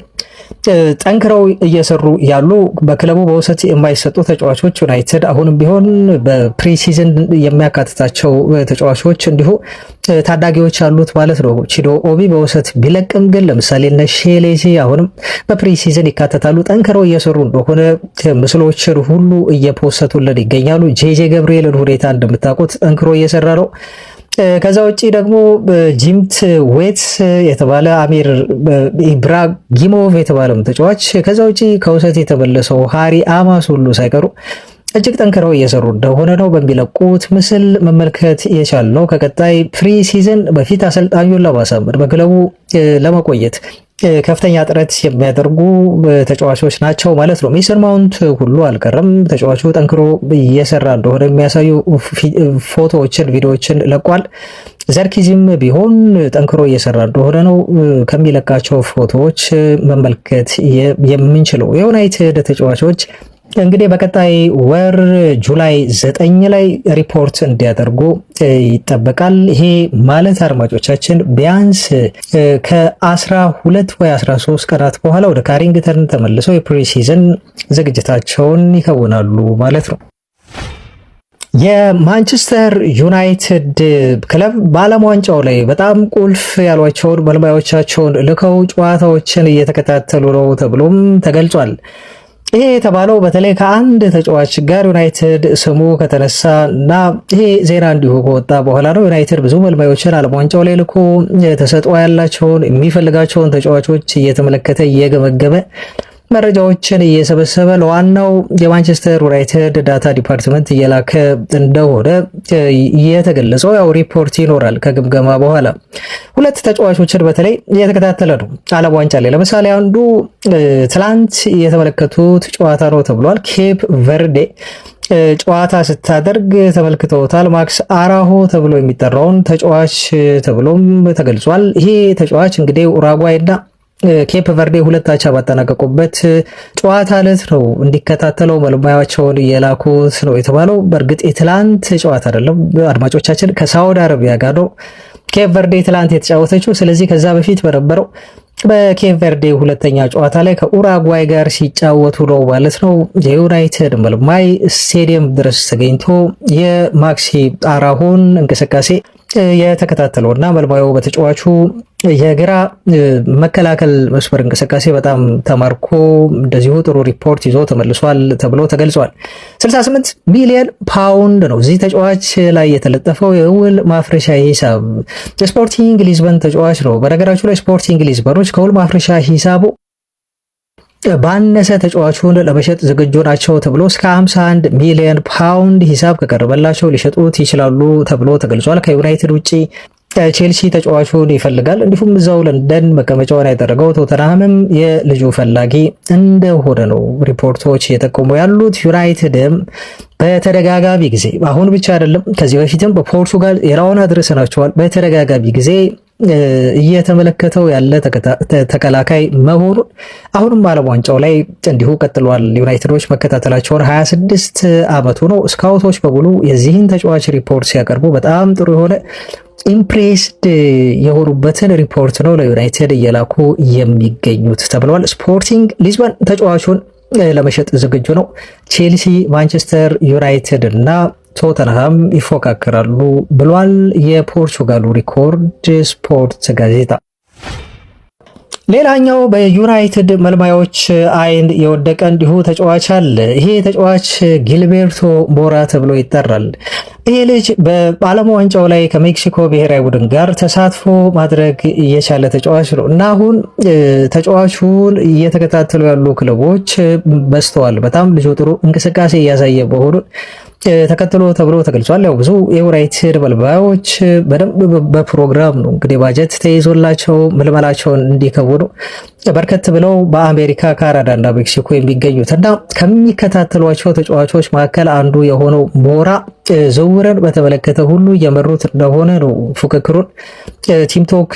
ጠንክረው እየሰሩ ያሉ በክለቡ በውሰት የማይሰጡ ተጫዋቾች ዩናይትድ አሁንም ቢሆን በፕሪሲዝን የሚያካትታቸው ተጫዋቾች እንዲሁ ታዳጊዎች አሉት ማለት ነው። ቺዶ ኦቢ በውሰት ቢለቅም ግን ለምሳሌ እነ ሼሌሲ አሁንም በፕሪሲዝን ይካተታሉ። ጠንክረው እየሰሩ እንደሆነ ምስሎችን ሁሉ እየፖሰቱልን ይገኛሉ። ጄጄ ገብርኤልን ሁኔታ እንደምታውቁት ጠንክሮ እየሰራ ነው። ከዛ ውጪ ደግሞ ጂምት ዌትስ የተባለ አሚር ኢብራጊሞቭ የተባለም ተጫዋች ከዛ ውጪ ከውሰት የተመለሰው ሃሪ አማስ ሁሉ ሳይቀሩ እጅግ ጠንክረው እየሰሩ እንደሆነ ነው በሚለቁት ምስል መመልከት የቻልነው። ከቀጣይ ፕሪ ሲዝን በፊት አሰልጣኙን ለማሳመን በክለቡ ለመቆየት ከፍተኛ ጥረት የሚያደርጉ ተጫዋቾች ናቸው ማለት ነው። ሜሰን ማውንት ሁሉ አልቀረም። ተጫዋቹ ጠንክሮ እየሰራ እንደሆነ የሚያሳዩ ፎቶዎችን፣ ቪዲዮዎችን ለቋል። ዘርኪዚም ቢሆን ጠንክሮ እየሰራ እንደሆነ ነው ከሚለቃቸው ፎቶዎች መመልከት የምንችለው። የዩናይትድ ተጫዋቾች እንግዲህ በቀጣይ ወር ጁላይ 9 ላይ ሪፖርት እንዲያደርጉ ይጠበቃል። ይሄ ማለት አድማጮቻችን ቢያንስ ከ12 ወይ 13 ቀናት በኋላ ወደ ካሪንግተን ተመልሰው የፕሪሲዝን ዝግጅታቸውን ይከውናሉ ማለት ነው። የማንቸስተር ዩናይትድ ክለብ በዓለም ዋንጫው ላይ በጣም ቁልፍ ያሏቸውን መልማዮቻቸውን ልከው ጨዋታዎችን እየተከታተሉ ነው ተብሎም ተገልጿል። ይሄ የተባለው በተለይ ከአንድ ተጫዋች ጋር ዩናይትድ ስሙ ከተነሳ እና ይሄ ዜና እንዲሁ ከወጣ በኋላ ነው። ዩናይትድ ብዙ መልማዮችን ዓለም ዋንጫው ላይ ልኮ ተሰጥኦ ያላቸውን የሚፈልጋቸውን ተጫዋቾች እየተመለከተ እየገመገመ መረጃዎችን እየሰበሰበ ለዋናው የማንቸስተር ዩናይትድ ዳታ ዲፓርትመንት እየላከ እንደሆነ የተገለጸው ያው ሪፖርት ይኖራል ከግምገማ በኋላ። ሁለት ተጫዋቾችን በተለይ እየተከታተለ ነው ዓለም ዋንጫ ላይ። ለምሳሌ አንዱ ትላንት የተመለከቱት ጨዋታ ነው ተብሏል። ኬፕ ቨርዴ ጨዋታ ስታደርግ ተመልክተውታል። ማክስ አራሆ ተብሎ የሚጠራውን ተጫዋች ተብሎም ተገልጿል። ይሄ ተጫዋች እንግዲህ ኡራጓይና ኬፕ ቨርዴ 2-2 ባጠናቀቁበት ጨዋታ ዕለት ነው እንዲከታተለው መልማያቸውን የላኩት ነው የተባለው። በእርግጥ የትላንት ጨዋታ አይደለም አድማጮቻችን፣ ከሳውዲ አረቢያ ጋር ነው ኬፕ ቨርዴ ትላንት የተጫወተችው። ስለዚህ ከዛ በፊት በነበረው በኬፕ ቨርዴ ሁለተኛ ጨዋታ ላይ ከኡራጓይ ጋር ሲጫወቱ ነው ማለት ነው የዩናይትድ መልማይ ስቴዲየም ድረስ ተገኝቶ የማክሲ አራሆን እንቅስቃሴ የተከታተለውና መልማዩ በተጫዋቹ የግራ መከላከል መስመር እንቅስቃሴ በጣም ተማርኮ እንደዚሁ ጥሩ ሪፖርት ይዞ ተመልሷል ተብሎ ተገልጿል። 68 ሚሊዮን ፓውንድ ነው እዚህ ተጫዋች ላይ የተለጠፈው የውል ማፍረሻ ሂሳብ። የስፖርቲንግ ሊዝበን ተጫዋች ነው። በነገራችሁ ላይ ስፖርቲንግ ሊዝበኖች ከውል ማፍረሻ ሂሳቡ ባነሰ ተጫዋቹን ለመሸጥ ዝግጁ ናቸው ተብሎ እስከ 51 ሚሊዮን ፓውንድ ሂሳብ ከቀረበላቸው ሊሸጡት ይችላሉ ተብሎ ተገልጿል። ከዩናይትድ ውጪ ቼልሲ ተጫዋቹን ይፈልጋል። እንዲሁም እዛው ለንደን መቀመጫውን ያደረገው ቶተንሃምም የልጁ ፈላጊ እንደሆነ ነው ሪፖርቶች እየጠቆሙ ያሉት። ዩናይትድም በተደጋጋሚ ጊዜ አሁን ብቻ አይደለም ከዚህ በፊትም በፖርቱጋል የራውን አድርሰናቸዋል። በተደጋጋሚ ጊዜ እየተመለከተው ያለ ተከላካይ መሆኑን አሁንም ዓለም ዋንጫው ላይ እንዲሁ ቀጥሏል። ዩናይትዶች መከታተላቸውን 26 ዓመቱ ነው። ስካውቶች በሙሉ የዚህን ተጫዋች ሪፖርት ሲያቀርቡ በጣም ጥሩ የሆነ ኢምፕሬስድ የሆኑበትን ሪፖርት ነው ለዩናይትድ እየላኩ የሚገኙት ተብለዋል። ስፖርቲንግ ሊዝበን ተጫዋቹን ለመሸጥ ዝግጁ ነው። ቼልሲ፣ ማንቸስተር ዩናይትድ እና ቶተንሃም ይፎካከራሉ ብሏል የፖርቹጋሉ ሪኮርድ ስፖርት ጋዜጣ። ሌላኛው በዩናይትድ መልማዮች አይን የወደቀ እንዲሁ ተጫዋች አለ። ይሄ ተጫዋች ጊልቤርቶ ሞራ ተብሎ ይጠራል። ይሄ ልጅ በዓለም ዋንጫው ላይ ከሜክሲኮ ብሔራዊ ቡድን ጋር ተሳትፎ ማድረግ የቻለ ተጫዋች ነው እና አሁን ተጫዋቹን እየተከታተሉ ያሉ ክለቦች በዝተዋል። በጣም ልጁ ጥሩ እንቅስቃሴ እያሳየ መሆኑን ተከትሎ ተብሎ ተገልጿል። ያው ብዙ የዩናይትድ መልማዮች በደንብ በፕሮግራም ነው እንግዲህ ባጀት ተይዞላቸው ምልመላቸውን እንዲከውኑ በርከት ብለው በአሜሪካ ካናዳ እና ሜክሲኮ የሚገኙት እና ከሚከታተሏቸው ተጫዋቾች መካከል አንዱ የሆነው ሞራ ዝውውርን በተመለከተ ሁሉ እየመሩት እንደሆነ ነው ፉክክሩን ቲምቶክ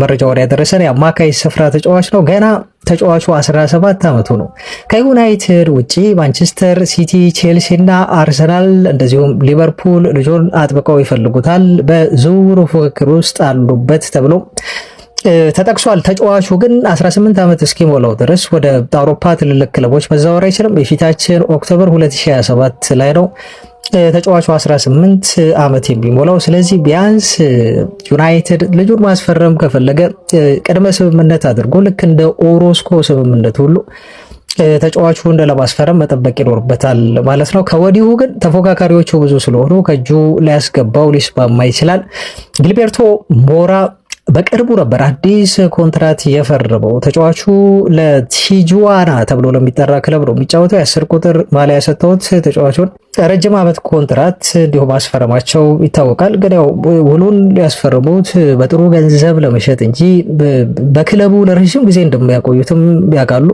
መረጃውን ያደረሰን። የአማካይ ስፍራ ተጫዋች ነው። ገና ተጫዋቹ 17 ዓመቱ ነው። ከዩናይትድ ውጪ ማንቸስተር ሲቲ፣ ቼልሲ እና አርሰናል እንደዚሁም ሊቨርፑል ልጁን አጥብቀው ይፈልጉታል። በዝውውሩ ፉክክር ውስጥ አሉበት ተብሎ ተጠቅሷል። ተጫዋቹ ግን 18 ዓመት እስኪሞላው ድረስ ወደ አውሮፓ ትልልቅ ክለቦች መዛወር አይችልም። የፊታችን ኦክቶበር 2027 ላይ ነው ተጫዋቹ 18 ዓመት የሚሞላው። ስለዚህ ቢያንስ ዩናይትድ ልጁን ማስፈረም ከፈለገ ቅድመ ስምምነት አድርጎ ልክ እንደ ኦሮስኮ ስምምነት ሁሉ ተጫዋቹን ለማስፈረም መጠበቅ ይኖርበታል ማለት ነው። ከወዲሁ ግን ተፎካካሪዎቹ ብዙ ስለሆኑ ከእጁ ሊያስገባው ሊስማማ ይችላል። ጊልቤርቶ ሞራ በቅርቡ ነበር አዲስ ኮንትራት የፈረመው። ተጫዋቹ ለቲጁዋና ተብሎ ለሚጠራ ክለብ ነው የሚጫወተው። የ10 ቁጥር ማሊያ ሰጥተውት ተጫዋቹን ረጅም ዓመት ኮንትራት እንዲሁ ማስፈረማቸው ይታወቃል። ግን ያው ውሉን ሊያስፈርሙት በጥሩ ገንዘብ ለመሸጥ እንጂ በክለቡ ለረጅም ጊዜ እንደሚያቆዩትም ያውቃሉ።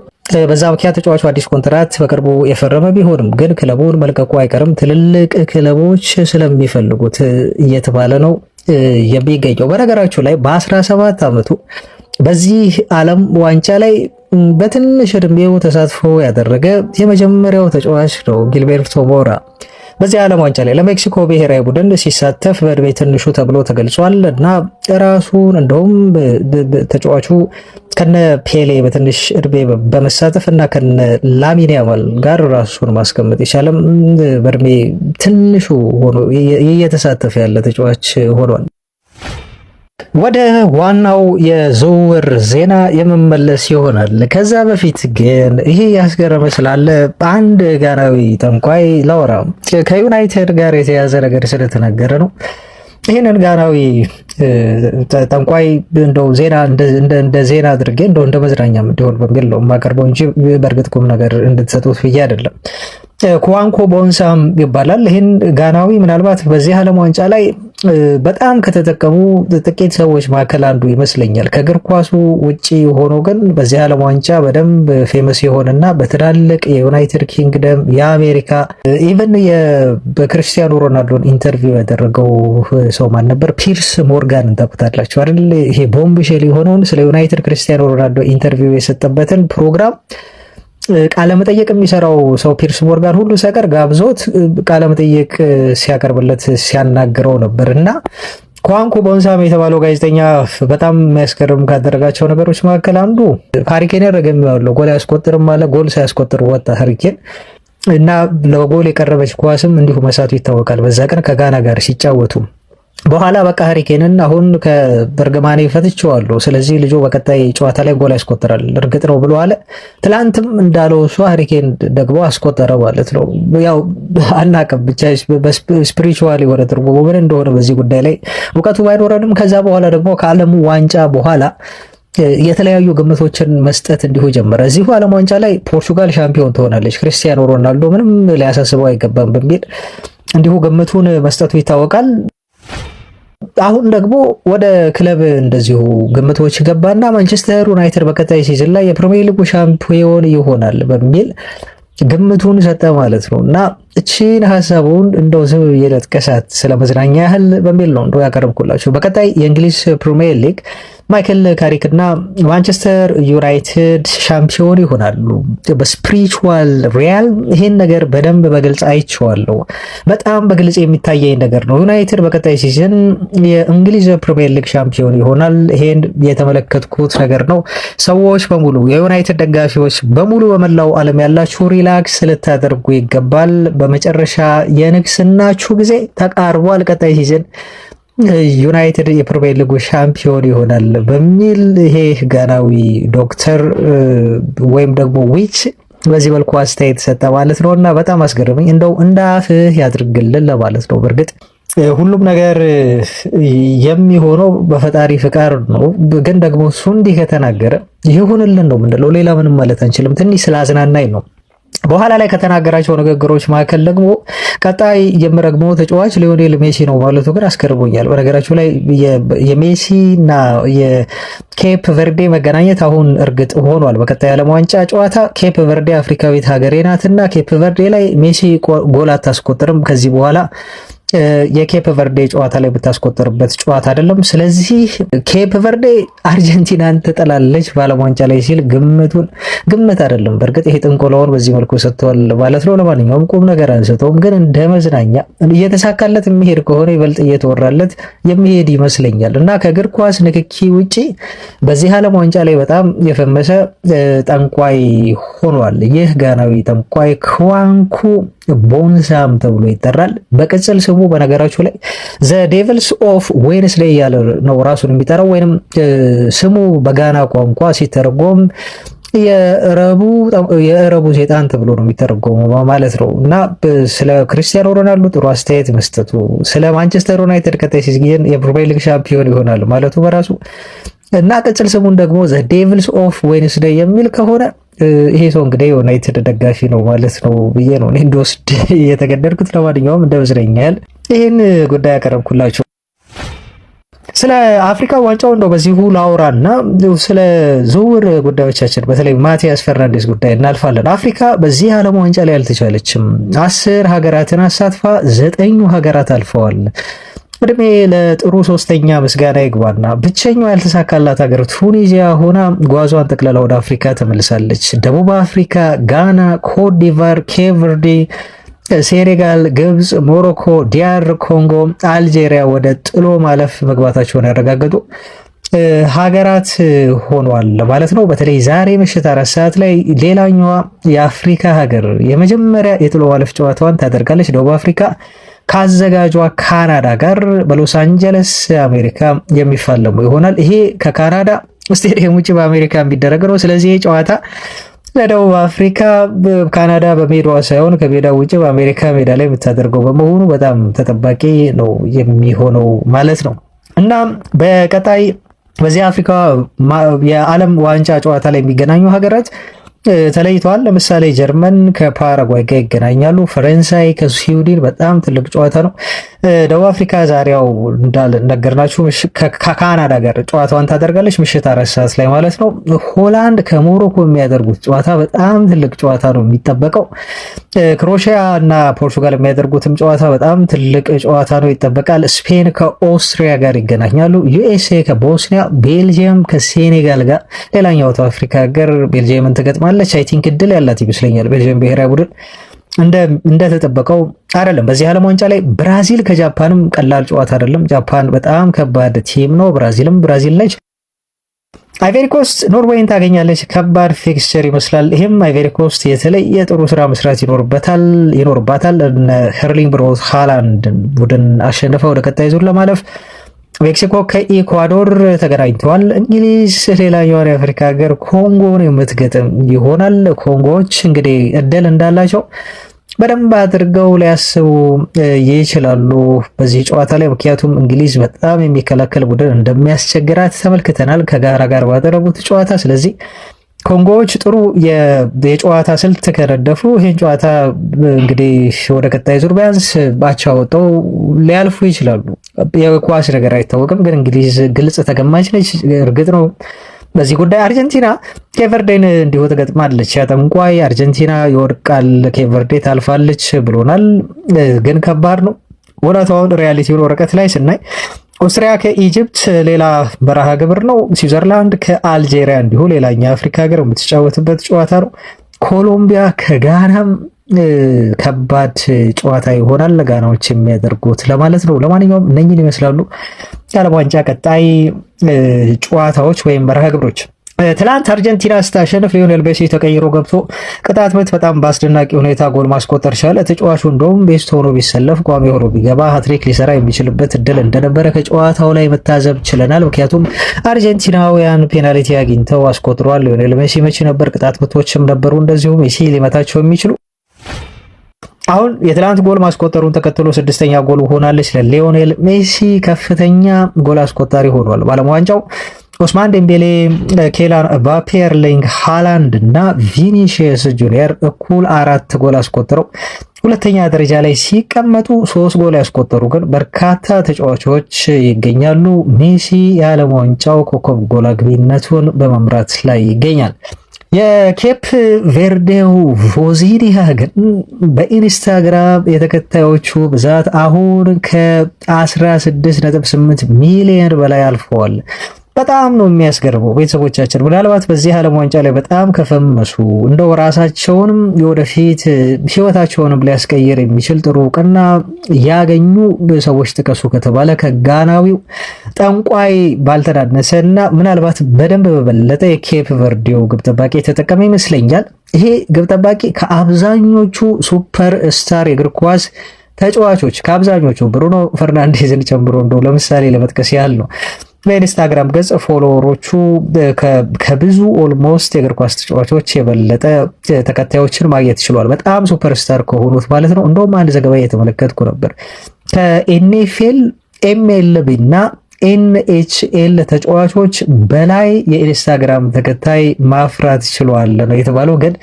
በዛ ምክንያት ተጫዋቹ አዲስ ኮንትራት በቅርቡ የፈረመ ቢሆንም ግን ክለቡን መልቀቁ አይቀርም። ትልልቅ ክለቦች ስለሚፈልጉት እየተባለ ነው የሚገኘው። በነገራችሁ ላይ በ17 ዓመቱ በዚህ ዓለም ዋንጫ ላይ በትንሽ እድሜው ተሳትፎ ያደረገ የመጀመሪያው ተጫዋች ነው ጊልቤርቶ ሞራ። በዚህ ዓለም ዋንጫ ላይ ለሜክሲኮ ብሔራዊ ቡድን ሲሳተፍ በእድሜ ትንሹ ተብሎ ተገልጿል እና ራሱን እንደውም ተጫዋቹ ከነ ፔሌ በትንሽ እድሜ በመሳተፍ እና ከነ ላሚን ያማል ጋር ራሱን ማስቀመጥ የቻለም በእድሜ ትንሹ ሆኖ እየተሳተፈ ያለ ተጫዋች ሆኗል። ወደ ዋናው የዝውውር ዜና የመመለስ ይሆናል። ከዛ በፊት ግን ይሄ ያስገረመ ስላለ አንድ ጋናዊ ጠንቋይ ላወራ። ከዩናይትድ ጋር የተያዘ ነገር ስለተነገረ ነው። ይህንን ጋናዊ ጠንቋይ እንደው ዜና እንደ ዜና አድርጌ እንደው እንደ መዝናኛም እንዲሆን በሚል ነው የማቀርበው እንጂ በእርግጥ ቁም ነገር እንድትሰጡት ብዬ አይደለም። ኩዋንኮ ቦንሳም ይባላል። ይህን ጋናዊ ምናልባት በዚህ ዓለም ዋንጫ ላይ በጣም ከተጠቀሙ ጥቂት ሰዎች መካከል አንዱ ይመስለኛል። ከእግር ኳሱ ውጪ ሆኖ ግን በዚህ ዓለም ዋንጫ በደንብ ፌመስ የሆነና በትላልቅ የዩናይትድ ኪንግደም የአሜሪካ ኢቨን በክርስቲያኖ ሮናልዶን ኢንተርቪው ያደረገው ሰው ማን ነበር? ፒርስ ሞርጋን እንታቁታላችሁ አይደል? ይሄ ቦምብ ሼል የሆነውን ስለ ዩናይትድ ክርስቲያኖ ሮናልዶ ኢንተርቪው የሰጠበትን ፕሮግራም ቃለመጠየቅ የሚሰራው ሰው ፒርስ ሞርጋን ሁሉ ሳይቀር ጋብዞት ቃለመጠየቅ ሲያቀርብለት ሲያናግረው ነበር። እና ኩዋንኮ ቦንሳም የተባለው ጋዜጠኛ በጣም የሚያስገርም ካደረጋቸው ነገሮች መካከል አንዱ ሃሪኬን ያደረገም ያለው ጎል ያስቆጥርም አለ። ጎል ሳያስቆጥር ወጣ ሃሪኬን እና ለጎል የቀረበች ኳስም እንዲሁ መሳቱ ይታወቃል። በዛ ቀን ከጋና ጋር ሲጫወቱ በኋላ በቃ ሃሪኬንን አሁን ከበርገማኔ ፈትቼዋለሁ፣ ስለዚህ ልጁ በቀጣይ ጨዋታ ላይ ጎል ያስቆጥራል እርግጥ ነው ብሎ አለ። ትላንትም እንዳለው እሱ ሃሪኬን ደግሞ አስቆጠረ ማለት ነው። ያው አናውቅም ብቻ ስፒሪቹዋል የሆነ ትርጉሙ ምን እንደሆነ በዚህ ጉዳይ ላይ እውቀቱ ባይኖረንም ከዛ በኋላ ደግሞ ከዓለሙ ዋንጫ በኋላ የተለያዩ ግምቶችን መስጠት እንዲሁ ጀመረ። እዚሁ ዓለም ዋንጫ ላይ ፖርቹጋል ሻምፒዮን ትሆናለች፣ ክርስቲያኖ ሮናልዶ ምንም ሊያሳስበው አይገባም በሚል እንዲሁ ግምቱን መስጠቱ ይታወቃል። አሁን ደግሞ ወደ ክለብ እንደዚሁ ግምቶች ገባና ማንቸስተር ዩናይትድ በቀጣይ ሲዝን ላይ የፕሪሚየር ሊጉ ሻምፒዮን ይሆናል በሚል ግምቱን ሰጠ ማለት ነው። እና እቺን ሐሳቡን እንደው ዝም የለጥቀሳት ስለመዝናኛ ያህል በሚል ነው እንደው ያቀርብኩላችሁ። በቀጣይ የእንግሊዝ ፕሪሚየር ሊግ ማይክል ካሪክ እና ማንቸስተር ዩናይትድ ሻምፒዮን ይሆናሉ በስፒሪቹዋል ሪያል። ይሄን ነገር በደንብ በግልጽ አይቼዋለሁ። በጣም በግልጽ የሚታየኝ ነገር ነው። ዩናይትድ በቀጣይ ሲዝን የእንግሊዝ ፕሪሚየር ሊግ ሻምፒዮን ይሆናል። ይሄን የተመለከትኩት ነገር ነው። ሰዎች በሙሉ የዩናይትድ ደጋፊዎች በሙሉ በመላው ዓለም ያላችሁ ሪላክስ ልታደርጉ ይገባል። በመጨረሻ የንግስናችሁ ጊዜ ተቃርቧል። ቀጣይ ሲዝን ዩናይትድ የፕሪሚየር ሊጉ ሻምፒዮን ይሆናል በሚል ይሄ ጋናዊ ዶክተር ወይም ደግሞ ዊች በዚህ መልኩ አስተያየት ሰጠ ማለት ነው። እና በጣም አስገረመኝ። እንደው እንዳፍህ ያድርግልን ለማለት ነው። በእርግጥ ሁሉም ነገር የሚሆነው በፈጣሪ ፍቃድ ነው። ግን ደግሞ እሱ እንዲህ ከተናገረ ይሁንልን ነው የምንለው። ሌላ ምንም ማለት አንችልም። ትንሽ ስላዝናናኝ ነው በኋላ ላይ ከተናገራቸው ንግግሮች መካከል ደግሞ ቀጣይ የምረግመው ተጫዋች ሊዮኔል ሜሲ ነው ማለቱ ግን አስገርሞኛል። በነገራችሁ ላይ የሜሲና የኬፕ ቨርዴ መገናኘት አሁን እርግጥ ሆኗል። በቀጣይ ዓለም ዋንጫ ጨዋታ ኬፕ ቨርዴ አፍሪካዊት ሀገሬ ናትና ኬፕ ቨርዴ ላይ ሜሲ ጎል አታስቆጥርም ከዚህ በኋላ የኬፕ ቨርዴ ጨዋታ ላይ ብታስቆጠርበት ጨዋታ አይደለም። ስለዚህ ኬፕ ቨርዴ አርጀንቲናን ትጠላለች በዓለም ዋንጫ ላይ ሲል ግምት አይደለም። በእርግጥ ይሄ ጥንቆላውን በዚህ መልኩ ሰጥቷል ማለት ነው። ለማንኛውም ቁም ነገር አንስተውም፣ ግን እንደ መዝናኛ እየተሳካለት የሚሄድ ከሆነ ይበልጥ እየተወራለት የሚሄድ ይመስለኛል እና ከእግር ኳስ ንክኪ ውጪ በዚህ ዓለም ዋንጫ ላይ በጣም የፈመሰ ጠንቋይ ሆኗል። ይህ ጋናዊ ጠንቋይ ክዋንኩ ቦንሳም ተብሎ ይጠራል። በቅጽል ስሙ በነገራችሁ ላይ ዘ ዴቪልስ ኦፍ ዌንስዴይ ያለ ነው ራሱን የሚጠራው፣ ወይንም ስሙ በጋና ቋንቋ ሲተረጎም የረቡ ሴጣን ተብሎ ነው የሚተረጎመው ማለት ነው። እና ስለ ክርስቲያኖ ሮናልዶ ጥሩ አስተያየት መስጠቱ፣ ስለ ማንቸስተር ዩናይትድ ቀጣይ ሲዝን የፕሪሚየር ሊግ ሻምፒዮን ይሆናል ማለቱ በራሱ እና ቅጽል ስሙን ደግሞ ዘ ዴቪልስ ኦፍ ዌንስዴይ የሚል ከሆነ ይሄ ሰው እንግዲህ ዩናይትድ ደጋፊ ነው ማለት ነው ብዬ ነው እኔ እንደወስድ የተገደድኩት። ለማንኛውም እንደብዝረኛል ይህን ጉዳይ ያቀረብኩላችሁ። ስለ አፍሪካ ዋንጫው እንደው በዚሁ ላውራና ስለ ዝውውር ጉዳዮቻችን በተለይ ማቲያስ ፈርናንዴዝ ጉዳይ እናልፋለን። አፍሪካ በዚህ ዓለም ዋንጫ ላይ አልተቻለችም። 10 ሀገራትን አሳትፋ 9 ሀገራት አልፈዋል። እድሜ ለጥሩ ሶስተኛ ምስጋና ይግባና ብቸኛው ያልተሳካላት ሀገር ቱኒዚያ ሆና ጓዟን ጠቅላላ ወደ አፍሪካ ተመልሳለች። ደቡብ አፍሪካ፣ ጋና፣ ኮትዲቫር፣ ኬፕ ቨርዴ፣ ሴኔጋል፣ ግብፅ፣ ሞሮኮ፣ ዲያር ኮንጎ፣ አልጄሪያ ወደ ጥሎ ማለፍ መግባታቸውን ያረጋገጡ ሀገራት ሆኗል ማለት ነው። በተለይ ዛሬ ምሽት 4 ሰዓት ላይ ሌላኛዋ የአፍሪካ ሀገር የመጀመሪያ የጥሎ ማለፍ ጨዋታዋን ታደርጋለች። ደቡብ አፍሪካ ከአዘጋጇ ካናዳ ጋር በሎስ አንጀለስ አሜሪካ የሚፋለሙ ይሆናል። ይሄ ከካናዳ ስቴዲየም ውጭ በአሜሪካ የሚደረግ ነው። ስለዚህ ጨዋታ ለደቡብ አፍሪካ ካናዳ በሜዳዋ ሳይሆን ከሜዳ ውጭ በአሜሪካ ሜዳ ላይ የምታደርገው በመሆኑ በጣም ተጠባቂ ነው የሚሆነው ማለት ነው እና በቀጣይ በዚህ አፍሪካ የዓለም ዋንጫ ጨዋታ ላይ የሚገናኙ ሀገራት ተለይተዋል። ለምሳሌ ጀርመን ከፓራጓይ ጋር ይገናኛሉ። ፈረንሳይ ከስዊድን በጣም ትልቅ ጨዋታ ነው። ደቡብ አፍሪካ ዛሬው እንዳልነገርናችሁ ከካናዳ ጋር ጨዋታዋን ታደርጋለች ምሽት 4 ሰዓት ላይ ማለት ነው። ሆላንድ ከሞሮኮ የሚያደርጉት ጨዋታ በጣም ትልቅ ጨዋታ ነው የሚጠበቀው። ክሮኤሺያ እና ፖርቱጋል የሚያደርጉትም ጨዋታ በጣም ትልቅ ጨዋታ ነው ይጠበቃል። ስፔን ከኦስትሪያ ጋር ይገናኛሉ። ዩኤስኤ ከቦስኒያ፣ ቤልጂየም ከሴኔጋል ጋር ሌላኛው አፍሪካ ሀገር ቤልጂየምን ትገጥማለች። አይ ቲንክ እድል ያላት ይመስለኛል ቤልጂየም ብሔራዊ ቡድን እንደተጠበቀው አይደለም። በዚህ ዓለም ዋንጫ ላይ ብራዚል ከጃፓንም ቀላል ጨዋታ አይደለም። ጃፓን በጣም ከባድ ቲም ነው። ብራዚልም ብራዚል ነች። አይቬሪ ኮስት ኖርዌይን ታገኛለች። ከባድ ፊክስቸር ይመስላል። ይህም አይቬሪ ኮስት የተለየ ጥሩ ስራ መስራት ይኖርባታል። ሄርሊንግ ብሮት ሃላንድ ቡድን አሸንፈው ወደ ቀጣይ ዙር ለማለፍ ሜክሲኮ ከኢኳዶር ተገናኝተዋል። እንግሊዝ ሌላኛውን የአፍሪካ ሀገር ኮንጎን የምትገጥም ይሆናል። ኮንጎዎች እንግዲህ እድል እንዳላቸው በደንብ አድርገው ሊያስቡ ይችላሉ በዚህ ጨዋታ ላይ፣ ምክንያቱም እንግሊዝ በጣም የሚከላከል ቡድን እንደሚያስቸግራት ተመልክተናል ከጋራ ጋር ባደረጉት ጨዋታ። ስለዚህ ኮንጎዎች ጥሩ የጨዋታ ስልት ከነደፉ ይህን ጨዋታ እንግዲህ ወደ ቀጣይ ዙር ቢያንስ ባቻ ወጥተው ሊያልፉ ይችላሉ። የኳስ ነገር አይታወቅም፣ ግን እንግሊዝ ግልጽ ተገማች ነች። እርግጥ ነው በዚህ ጉዳይ አርጀንቲና ኬቨርዴን እንዲሁ ትገጥማለች። ያጠንቋይ አርጀንቲና ይወድቃል፣ ኬቨርዴ ታልፋለች ብሎናል። ግን ከባድ ነው እውነታውን ሪያሊቲውን ወረቀት ላይ ስናይ ኦስትሪያ ከኢጅፕት ሌላ በረሃ ግብር ነው። ስዊዘርላንድ ከአልጄሪያ እንዲሁ ሌላኛ አፍሪካ ሀገር የምትጫወትበት ጨዋታ ነው። ኮሎምቢያ ከጋናም ከባድ ጨዋታ ይሆናል ጋናዎች የሚያደርጉት ለማለት ነው። ለማንኛውም እነኝን ይመስላሉ የዓለም ዋንጫ ቀጣይ ጨዋታዎች ወይም መርሃ ግብሮች። ትላንት አርጀንቲና ስታሸንፍ ሊዮኔል ሜሲ ተቀይሮ ገብቶ ቅጣት ምት በጣም በአስደናቂ ሁኔታ ጎል ማስቆጠር ቻለ። ተጫዋቹ እንደውም ቤስት ሆኖ ቢሰለፍ ቋሚ ሆኖ ቢገባ ሃትሪክ ሊሰራ የሚችልበት እድል እንደነበረ ከጨዋታው ላይ መታዘብ ችለናል። ምክንያቱም አርጀንቲናውያን ፔናልቲ አግኝተው አስቆጥሯል። ሊዮኔል ሜሲ መቼ ነበር ቅጣት ምቶችም ነበሩ እንደዚሁ ሜሲ ሊመታቸው የሚችሉ። አሁን የትላንት ጎል ማስቆጠሩን ተከትሎ 6ኛ ጎል ሆናለች ለሊዮኔል ሜሲ። ከፍተኛ ጎል አስቆጣሪ ሆኗል። በዓለም ዋንጫው ኦስማን ዴምቤሌ፣ ኬላን ምባፔ፣ ኤርሊንግ ሃላንድ እና ቪኒሺየስ ጁኒየር እኩል 4 ጎል አስቆጥረው ሁለተኛ ደረጃ ላይ ሲቀመጡ 3 ጎል ያስቆጠሩ ግን በርካታ ተጫዋቾች ይገኛሉ። ሜሲ የዓለም ዋንጫው ኮከብ ጎል አግቢነቱን በመምራት ላይ ይገኛል። የኬፕ ቬርዴው ቮዚኒያ ግን በኢንስታግራም የተከታዮቹ ብዛት አሁን ከ16.8 ሚሊዮን በላይ አልፈዋል። በጣም ነው የሚያስገርመው። ቤተሰቦቻችን ምናልባት በዚህ ዓለም ዋንጫ ላይ በጣም ከፈመሱ እንደው ራሳቸውንም የወደፊት ህይወታቸውንም ሊያስቀይር የሚችል ጥሩ እውቅና ያገኙ ሰዎች ጥቀሱ ከተባለ ከጋናዊው ጠንቋይ ባልተናነሰ እና ምናልባት በደንብ በበለጠ የኬፕ ቨርዴው ግብ ጠባቂ የተጠቀመ ይመስለኛል። ይሄ ግብ ጠባቂ ከአብዛኞቹ ሱፐር ስታር የእግር ኳስ ተጫዋቾች ከአብዛኞቹ ብሩኖ ፈርናንዴዝን ጨምሮ እንደው ለምሳሌ ለመጥቀስ ያህል ነው በኢንስታግራም ገጽ ፎሎወሮቹ ከብዙ ኦልሞስት የእግር ኳስ ተጫዋቾች የበለጠ ተከታዮችን ማግኘት ችሏል። በጣም ሱፐርስታር ከሆኑት ማለት ነው። እንደውም አንድ ዘገባ እየተመለከትኩ ነበር ከኤንኤፍኤል ኤምኤልቢ እና ኤንኤችኤል ተጫዋቾች በላይ የኢንስታግራም ተከታይ ማፍራት ችሏል ነው የተባለው። ግን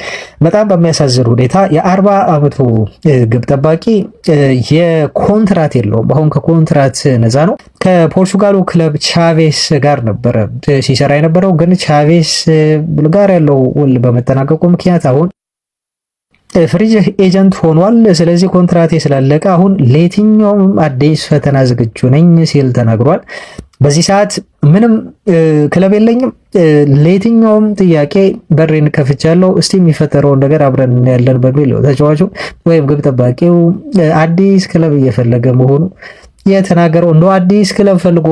በጣም በሚያሳዝን ሁኔታ የ40 ዓመቱ ግብ ጠባቂ የኮንትራት የለውም። አሁን ከኮንትራት ነፃ ነው። ከፖርቹጋሉ ክለብ ቻቬስ ጋር ነበረ ሲሰራ የነበረው። ግን ቻቬስ ጋር ያለው ውል በመጠናቀቁ ምክንያት አሁን ፍሪ ኤጀንት ሆኗል። ስለዚህ ኮንትራቴ ስላለቀ አሁን ለየትኛውም አዲስ ፈተና ዝግጁ ነኝ ሲል ተናግሯል። በዚህ ሰዓት ምንም ክለብ የለኝም፣ ለየትኛውም ጥያቄ በሬን ከፍቻለሁ፣ እስቲ የሚፈጠረውን ነገር አብረን ያለን በሚል ተጫዋቹ ወይም ግብ ጠባቂው አዲስ ክለብ እየፈለገ መሆኑ የተናገረው። እንደው አዲስ ክለብ ፈልጎ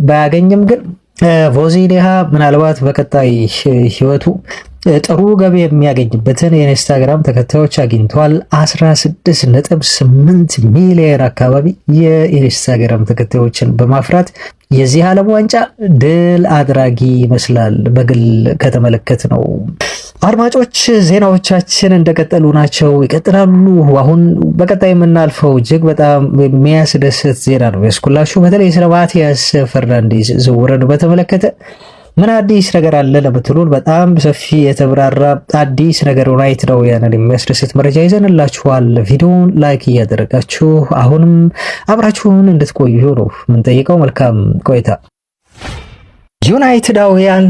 ባያገኝም ግን ቮዚኒያ ምናልባት በቀጣይ ህይወቱ ጥሩ ገቢ የሚያገኝበትን የኢንስታግራም ተከታዮች አግኝቷል። 16.8 ሚሊዮን አካባቢ የኢንስታግራም ተከታዮችን በማፍራት የዚህ ዓለም ዋንጫ ድል አድራጊ ይመስላል በግል ከተመለከት ነው። አድማጮች ዜናዎቻችን እንደቀጠሉ ናቸው፣ ይቀጥላሉ። አሁን በቀጣይ የምናልፈው እጅግ በጣም የሚያስደስት ዜና ነው ያስኩላችሁ። በተለይ ስለ ማቲያስ ፈርናንዴዝ ዝውውርን በተመለከተ ምን አዲስ ነገር አለ ለምትሉን በጣም ሰፊ የተብራራ አዲስ ነገር ራይት ነው ያንን የሚያስደስት መረጃ ይዘንላችኋል። ቪዲዮውን ላይክ እያደረጋችሁ አሁንም አብራችሁን እንድትቆዩ ነው የምንጠይቀው። መልካም ቆይታ። ዩናይትዳውያን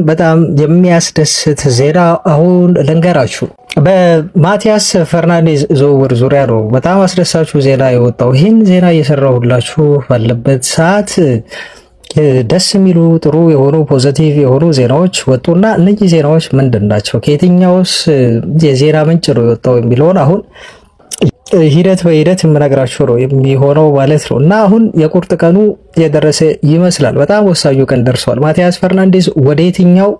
በጣም የሚያስደስት ዜና አሁን ልንገራችሁ። በማቲያስ ፈርናንዴዝ ዝውውር ዙሪያ ነው በጣም አስደሳችሁ ዜና የወጣው። ይህን ዜና እየሰራሁላችሁ ባለበት ሰዓት ደስ የሚሉ ጥሩ የሆኑ ፖዚቲቭ የሆኑ ዜናዎች ወጡና እነዚህ ዜናዎች ምንድን ናቸው፣ ከየትኛውስ የዜና ምንጭ ነው የወጣው የሚለውን አሁን ሂደት በሂደት የምነግራችሁ ነው የሚሆነው ማለት ነው። እና አሁን የቁርጥ ቀኑ የደረሰ ይመስላል። በጣም ወሳኙ ቀን ደርሷል። ማቲያስ ፈርናንዴዝ ወደ የትኛው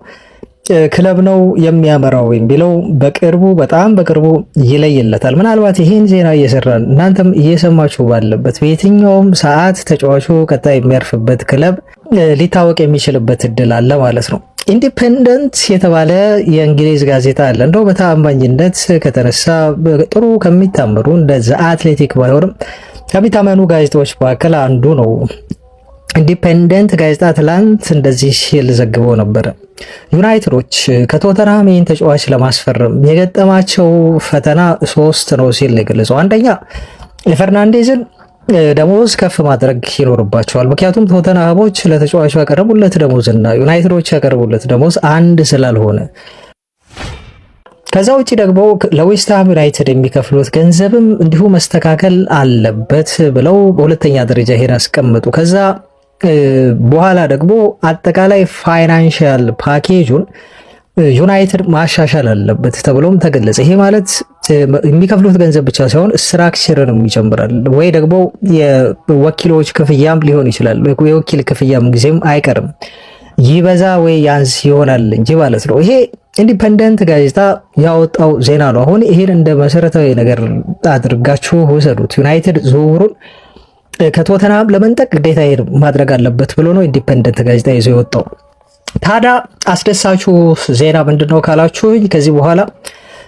ክለብ ነው የሚያመራው የሚለው በጣም በቅርቡ ይለይለታል። ምናልባት ይህን ዜና እየሰራን እናንተም እየሰማችሁ ባለበት በየትኛውም ሰዓት ተጫዋቹ ቀጣይ የሚያርፍበት ክለብ ሊታወቅ የሚችልበት እድል አለ ማለት ነው። ኢንዲፔንደንት የተባለ የእንግሊዝ ጋዜጣ አለ። እንደው በታማኝነት ከተነሳ ጥሩ ከሚታመኑ እንደ ዘ አትሌቲክ ባይሆንም ከሚታመኑ ጋዜጣዎች መካከል አንዱ ነው። ኢንዲፔንደንት ጋዜጣ ትላንት እንደዚህ ሲል ዘግበው ነበረ። ዩናይትዶች ከቶተንሃም ይህን ተጫዋች ለማስፈረም የገጠማቸው ፈተና 3 ነው ሲል የገለጸው። አንደኛ የፈርናንዴዝን ደሞዝ ከፍ ማድረግ ይኖርባቸዋል። ምክንያቱም ቶተንሃሞች ለተጫዋቹ ያቀረቡለት ደሞዝ እና ዩናይትዶች ያቀረቡለት ደሞዝ አንድ ስላልሆነ፣ ከዛ ውጪ ደግሞ ለዌስትሃም ዩናይትድ የሚከፍሉት ገንዘብም እንዲሁ መስተካከል አለበት ብለው በሁለተኛ ደረጃ ይሄን አስቀምጡ። ከዛ በኋላ ደግሞ አጠቃላይ ፋይናንሻል ፓኬጁን ዩናይትድ ማሻሻል አለበት ተብሎም ተገለጸ። ይሄ ማለት የሚከፍሉት ገንዘብ ብቻ ሳይሆን ስትራክቸርንም ይጨምራል፣ ወይ ደግሞ የወኪሎች ክፍያም ሊሆን ይችላል። የወኪል ክፍያም ጊዜም አይቀርም ይበዛ ወይ ያንስ ይሆናል እንጂ ማለት ነው። ይሄ ኢንዲፔንደንት ጋዜጣ ያወጣው ዜና ነው። አሁን ይሄን እንደ መሰረታዊ ነገር አድርጋችሁ ውሰዱት። ዩናይትድ ዝውውሩን ከቶተንሃም ለመንጠቅ ግዴታ ማድረግ አለበት ብሎ ነው ኢንዲፔንደንት ጋዜጣ ይዞ የወጣው። ታዲያ አስደሳችሁ ዜና ምንድነው ካላችሁኝ፣ ከዚህ በኋላ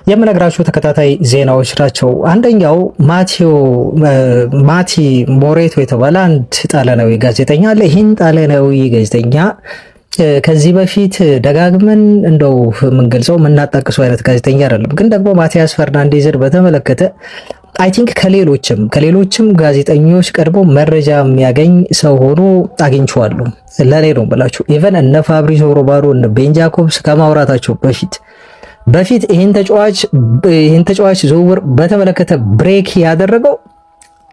የምነግራችሁ ተከታታይ ዜናዎች ናቸው። አንደኛው ማቲ ሞሬቶ የተባለ አንድ ጣሊያናዊ ጋዜጠኛ አለ። ይህን ጣሊያናዊ ጋዜጠኛ ከዚህ በፊት ደጋግመን እንደው የምንገልጸው የምናጣቅሰው አይነት ጋዜጠኛ አይደለም። ግን ደግሞ ማቲያስ ፈርናንዴዝን በተመለከተ አይ ቲንክ ከሌሎችም ጋዜጠኞች ቀድሞ መረጃ የሚያገኝ ሰው ሆኖ አግኝቼዋለሁ። ለኔ ነው ብላችሁ ኢቨን እነ ፋብሪዞ ሮማኖ እነ ቤን ጃኮብስ ከማውራታቸው በፊት ይህን ተጫዋች ዝውውር በተመለከተ ብሬክ ያደረገው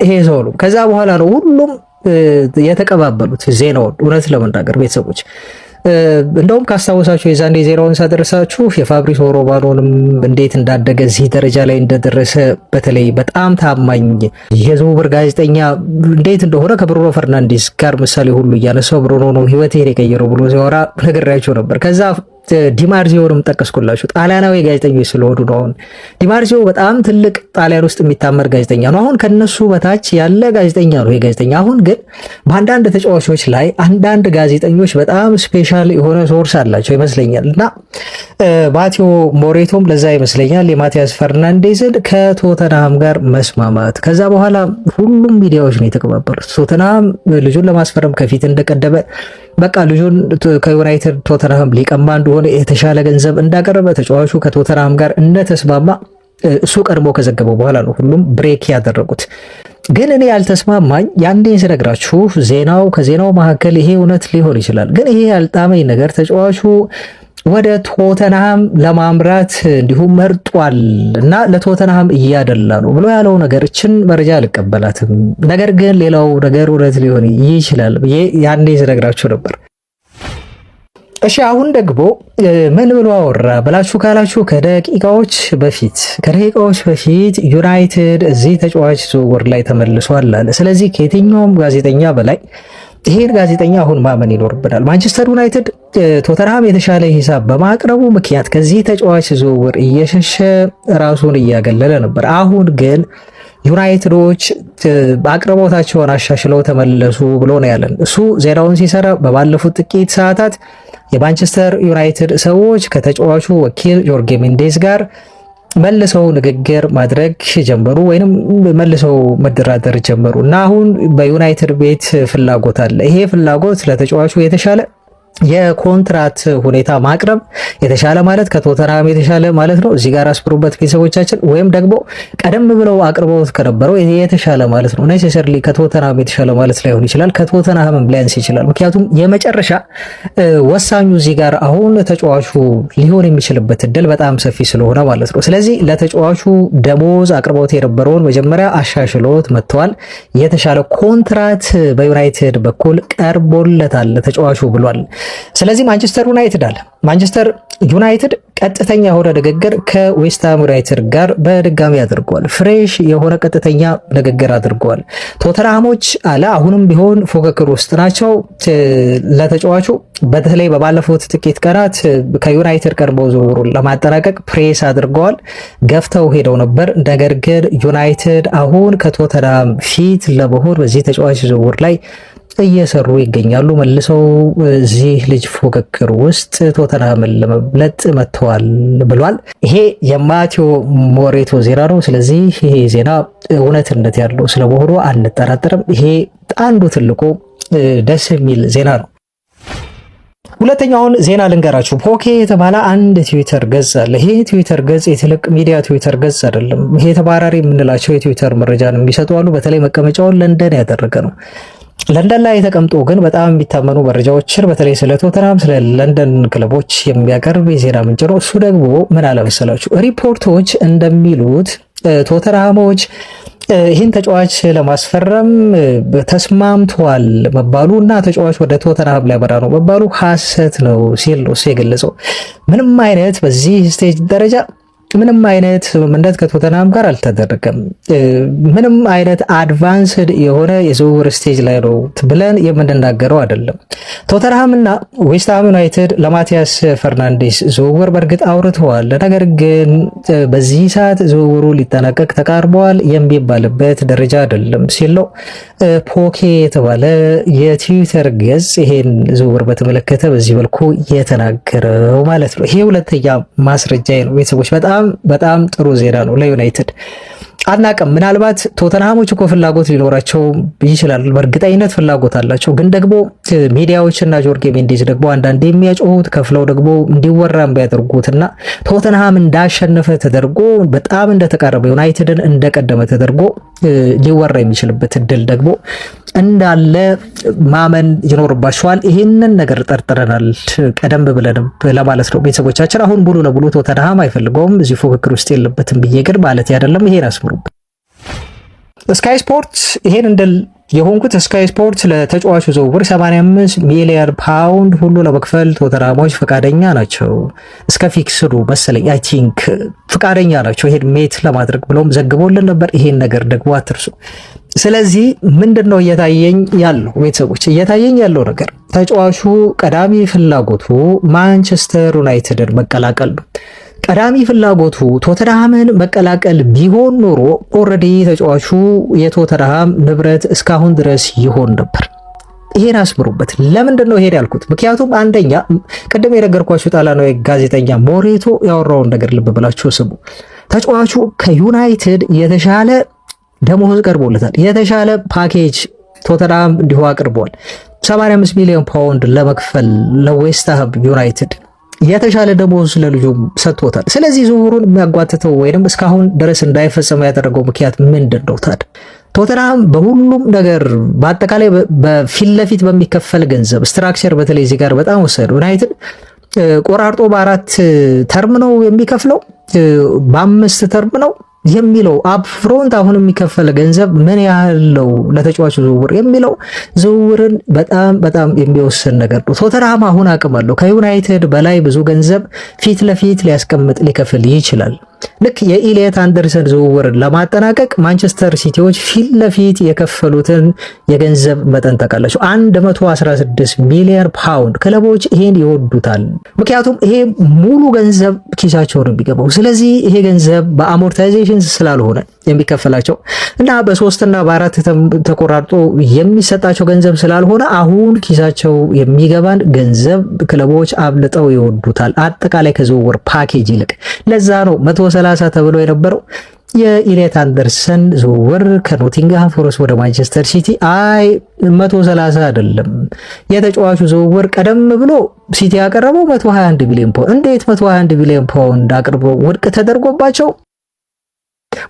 ይሄ ሰው ነው። ከዛ በኋላ ነው ሁሉም የተቀባበሉት ዜናውን። እውነት ለመናገር ቤተሰቦች እንደውም ካስታወሳችሁ የዛኔ ዜናውን ሳደረሳችሁ የፋብሪዞ ሮማኖንም እንዴት እንዳደገ እዚህ ደረጃ ላይ እንደደረሰ በተለይ በጣም ታማኝ የዝውውር ጋዜጠኛ እንዴት እንደሆነ ከብሩኖ ፈርናንዴዝ ጋር ምሳሌ ሁሉ እያነሳው ብሩኖ ነው ህይወቴን የቀየረው ብሎ ሲያወራ ነግሬያችሁ ነበር። ከዛ ዲማርዚዮንም ጠቀስኩላችሁ። ጣሊያናዊ ጋዜጠኞች ስለሆኑ ነው። አሁን ዲማርዚዮ በጣም ትልቅ ጣሊያን ውስጥ የሚታመር ጋዜጠኛ ነው። አሁን ከነሱ በታች ያለ ጋዜጠኛ ነው ይሄ ጋዜጠኛ። አሁን ግን በአንዳንድ ተጫዋቾች ላይ አንዳንድ ጋዜጠኞች በጣም ስፔሻል የሆነ ሶርስ አላቸው ይመስለኛል እና ማቴዎ ሞሬቶም ለዛ ይመስለኛል የማቲያስ ፈርናንዴዝን ከቶተንሃም ጋር መስማማት። ከዛ በኋላ ሁሉም ሚዲያዎች ነው የተቀባበሉት። ቶተንሃም ልጁን ለማስፈረም ከፊት እንደቀደመ በቃ ልጁን ከዩናይትድ ቶተንሃም ሊቀማ እንደሆነ የተሻለ ገንዘብ እንዳቀረበ ተጫዋቹ ከቶተንሃም ጋር እንደተስማማ እሱ ቀድሞ ከዘገበው በኋላ ነው ሁሉም ብሬክ ያደረጉት። ግን እኔ ያልተስማማኝ ያንዴ ስነግራችሁ ከዜናው መካከል ይሄ እውነት ሊሆን ይችላል። ግን ይሄ ያልጣመኝ ነገር ተጫዋቹ ወደ ቶተንሃም ለማምራት እንዲሁም መርጧል እና ለቶተንሃም እያደላ ነው ብሎ ያለው ነገርችን መረጃ አልቀበላትም። ነገር ግን ሌላው ነገር እውነት ሊሆን ይችላል ያኔ ስነግራችሁ ነበር። እሺ አሁን ደግሞ ምን ብሎ አወራ ብላችሁ ካላችሁ ከደቂቃዎች በፊት ዩናይትድ እዚህ ተጫዋች ዝውውር ላይ ተመልሷል አለ። ስለዚህ ከየትኛውም ጋዜጠኛ በላይ ይሄን ጋዜጠኛ አሁን ማመን ይኖርብናል። ማንቸስተር ዩናይትድ ቶተንሃም የተሻለ ሂሳብ በማቅረቡ ምክንያት ከዚህ ተጫዋች ዝውውር እየሸሸ ራሱን እያገለለ ነበር። አሁን ግን ዩናይትዶች አቅርቦታቸውን አሻሽለው ተመለሱ ብሎ ነው ያለን። እሱ ዜናውን ሲሰራ በባለፉት ጥቂት ሰዓታት የማንቸስተር ዩናይትድ ሰዎች ከተጫዋቹ ወኪል ጆርጌ ሜንዴዝ ጋር መልሰው ንግግር ማድረግ ጀመሩ፣ ወይንም መልሰው መደራደር ጀመሩ እና አሁን በዩናይትድ ቤት ፍላጎት አለ። ይሄ ፍላጎት ለተጫዋቹ የተሻለ የኮንትራት ሁኔታ ማቅረብ የተሻለ ማለት ከቶተንሃም የተሻለ ማለት ነው። እዚህ ጋር አስብሩበት ቤተሰቦቻችን። ወይም ደግሞ ቀደም ብለው አቅርበውት ከነበረው የተሻለ ማለት ነው። ኔሴሰርሊ ከቶተንሃም የተሻለ ማለት ላይሆን ይችላል፣ ከቶተንሃምም ሊያንስ ይችላል። ምክንያቱም የመጨረሻ ወሳኙ እዚህ ጋር አሁን ተጫዋቹ ሊሆን የሚችልበት እድል በጣም ሰፊ ስለሆነ ማለት ነው። ስለዚህ ለተጫዋቹ ደሞዝ አቅርበውት የነበረውን መጀመሪያ አሻሽሎት መጥተዋል። የተሻለ ኮንትራት በዩናይትድ በኩል ቀርቦለታል ተጫዋቹ ብሏል። ስለዚህ ማንቸስተር ዩናይትድ ቀጥተኛ የሆነ ንግግር ከዌስትሃም ዩናይትድ ጋር በድጋሚ አድርገዋል። ፍሬሽ የሆነ ቀጥተኛ ንግግር አድርገዋል። ቶተንሃሞች አሁንም ቢሆን ፉክክር ውስጥ ናቸው። ለተጫዋቹ በተለይ በባለፉት ጥቂት ቀናት ከዩናይትድ ቀድሞ ዝውውሩን ለማጠናቀቅ ፕሬስ አድርገዋል፣ ገፍተው ሄደው ነበር። ነገር ግን ዩናይትድ አሁን ከቶተንሃም ፊት ለመሆን በዚህ ተጫዋች ዝውውር ላይ እየሰሩ ይገኛሉ። መልሰው እዚህ ልጅ ፉክክር ውስጥ ቶተንሃምን ለመብለጥ መጥተዋል ብሏል። ይሄ የማቴዎ ሞሬቶ ዜና ነው። ስለዚህ ይሄ ዜና እውነትነት ያለው ስለመሆኑ አንጠራጠርም። ይሄ አንዱ ትልቁ ደስ የሚል ዜና ነው። ሁለተኛውን ዜና ልንገራችሁ። ፖኬ የተባለ አንድ ትዊተር ገጽ አለ። ይሄ ትዊተር ገጽ የትልቅ ሚዲያ ትዊተር ገጽ አይደለም። ይሄ ተባራሪ የምንላቸው የትዊተር መረጃን የሚሰጡ አሉ። በተለይ መቀመጫውን ለንደን ያደረገ ነው። ለንደን ላይ ተቀምጦ ግን በጣም የሚታመኑ መረጃዎችን በተለይ ስለ ቶተንሃም ስለ ለንደን ክለቦች የሚያቀርብ የዜና ምንጭ ነው። እሱ ደግሞ ምን አለመሰላችሁ፣ ሪፖርቶች እንደሚሉት ቶተንሃሞች ይህን ተጫዋች ለማስፈረም ተስማምተዋል መባሉ እና ተጫዋች ወደ ቶተንሃም ሊያመራ ነው መባሉ ሐሰት ነው ሲል ነው የገለጸው። ምንም አይነት በዚህ ስቴጅ ደረጃ ምንም አይነት ስምምነት ከቶተንሃም ጋር አልተደረገም። ምንም አይነት አድቫንስድ የሆነ የዝውውር ስቴጅ ላይ ነው ብለን የምንናገረው አይደለም። ቶተንሃም እና ዌስትሃም ዩናይትድ ለማቲያስ ፈርናንዴዝ ዝውውር በእርግጥ አውርተዋል። ነገር ግን በዚህ ሰዓት ዝውውሩ ሊጠናቀቅ ተቃርበዋል የሚባልበት ደረጃ አይደለም ሲል ነው ፖኬ የተባለ የትዊተር ገጽ ይሄን ዝውውር በተመለከተ በዚህ መልኩ የተናገረው ማለት ነው። ይሄ ሁለተኛ ማስረጃ ነው ቤተሰቦች። በጣም በጣም በጣም ጥሩ ዜና ነው ለዩናይትድ። አናቅም ምናልባት ቶተንሃሞች እኮ ፍላጎት ሊኖራቸው ይችላል። በእርግጠኝነት ፍላጎት አላቸው። ግን ደግሞ ሚዲያዎችና ጆርጌ ሜንዴዝ ደግሞ አንዳንድ የሚያጮሁት ከፍለው ደግሞ እንዲወራም ቢያደርጉትና ቶተንሃም እንዳሸነፈ ተደርጎ በጣም እንደተቃረበ ዩናይትድን እንደቀደመ ተደርጎ ሊወራ የሚችልበት እድል ደግሞ እንዳለ ማመን ይኖርባቸዋል። ይህንን ነገር ጠርጥረናል ቀደም ብለንም ለማለት ነው ቤተሰቦቻችን። አሁን ሙሉ ለሙሉ ቶተንሃም አይፈልገውም እዚህ ፉክክር ውስጥ የለበትም ብዬ ግን ማለት አይደለም። ይሄን አስምሩበት። ስካይ ስፖርት ይሄን እንደል የሆንኩት ስካይ ስፖርት ለተጫዋቹ ዝውውር 85 ሚሊዮን ፓውንድ ሁሉ ለመክፈል ቶተንሃሞች ፈቃደኛ ናቸው። እስከ ፊክስዱ መሰለኝ አይ ቲንክ ፈቃደኛ ናቸው ይሄን ሜት ለማድረግ ብሎም ዘግቦልን ነበር። ይሄን ነገር ደግሞ አትርሱ። ስለዚህ ምንድነው እየታየኝ ያለው ቤተሰቦች፣ እየታየኝ ያለው ነገር ተጫዋቹ ቀዳሚ ፍላጎቱ ማንቸስተር ዩናይትድን መቀላቀል ነው። ቀዳሚ ፍላጎቱ ቶተንሃምን መቀላቀል ቢሆን ኖሮ ኦልሬዲ ተጫዋቹ የቶተንሃም ንብረት እስካሁን ድረስ ይሆን ነበር። ይሄን አስምሩበት። ለምንድን ነው ይሄን ያልኩት? ምክንያቱም አንደኛ ቅድም የነገርኳችሁ ጣሊያናዊ ጋዜጠኛ ሞሬቶ ያወራውን ነገር ልብ ብላችሁ ስሙ። ተጫዋቹ ከዩናይትድ የተሻለ ደሞዝ ቀርቦለታል። የተሻለ ፓኬጅ ቶተንሃም እንዲሁ አቅርቧል። 85 ሚሊዮን ፓውንድ ለመክፈል ለዌስትሃም ዩናይትድ የተሻለ ደሞዝ ለልጁም ሰጥቶታል። ስለዚህ ዝውውሩን የሚያጓትተው ወይንም እስካሁን ድረስ እንዳይፈጸም ያደረገው ምክንያት ምንድን ነው ታዲያ? ቶተንሃም በሁሉም ነገር በአጠቃላይ በፊት ለፊት በሚከፈል ገንዘብ ስትራክቸር በተለይ እዚህ ጋር በጣም ወሰዱ። ዩናይትድ ቆራርጦ በ4 ተርም ነው የሚከፍለው፣ በ5 ተርም ነው የሚለው አፕ ፍሮንት አሁን የሚከፈል ገንዘብ ምን ያህል ነው ለተጫዋቹ ዝውውር የሚለው ዝውውርን በጣም በጣም የሚወስን ነገር ነው። ቶተንሃም አሁን አቅም አለው ከዩናይትድ በላይ ብዙ ገንዘብ ፊት ለፊት ሊያስቀምጥ ሊከፍል ይችላል። ልክ የኢሊየት አንደርሰን ዝውውርን ለማጠናቀቅ ማንቸስተር ሲቲዎች ፊት ለፊት የከፈሉትን የገንዘብ መጠን ታውቃላችሁ፣ 116 ሚሊዮን ፓውንድ። ክለቦች ይሄን ይወዱታል፣ ምክንያቱም ይሄ ሙሉ ገንዘብ ኪሳቸው ነው የሚገባው። ስለዚህ ይሄ ገንዘብ በአሞርታይዜሽን ስላልሆነ የሚከፈላቸው እና በ3 እና በ4 ተቆራርጦ የሚሰጣቸው ገንዘብ ስላልሆነ አሁን ኪሳቸው የሚገባን ገንዘብ ክለቦች አብልጠው ይወዱታል፣ አጠቃላይ ከዝውውር ፓኬጅ ይልቅ። ለዛ ነው 130 ተብሎ የነበረው የኢሊየት አንደርሰን ዝውውር ከኖቲንግሃም ፎረስት ወደ ማንቸስተር ሲቲ 130 አይደለም። የተጫዋቹ ዝውውር ቀደም ብሎ ሲቲ ያቀረበው 121 ሚሊዮን ፓውንድ። እንዴት 121 ሚሊዮን ፓውንድ አቅርበው ውድቅ ተደርጎባቸው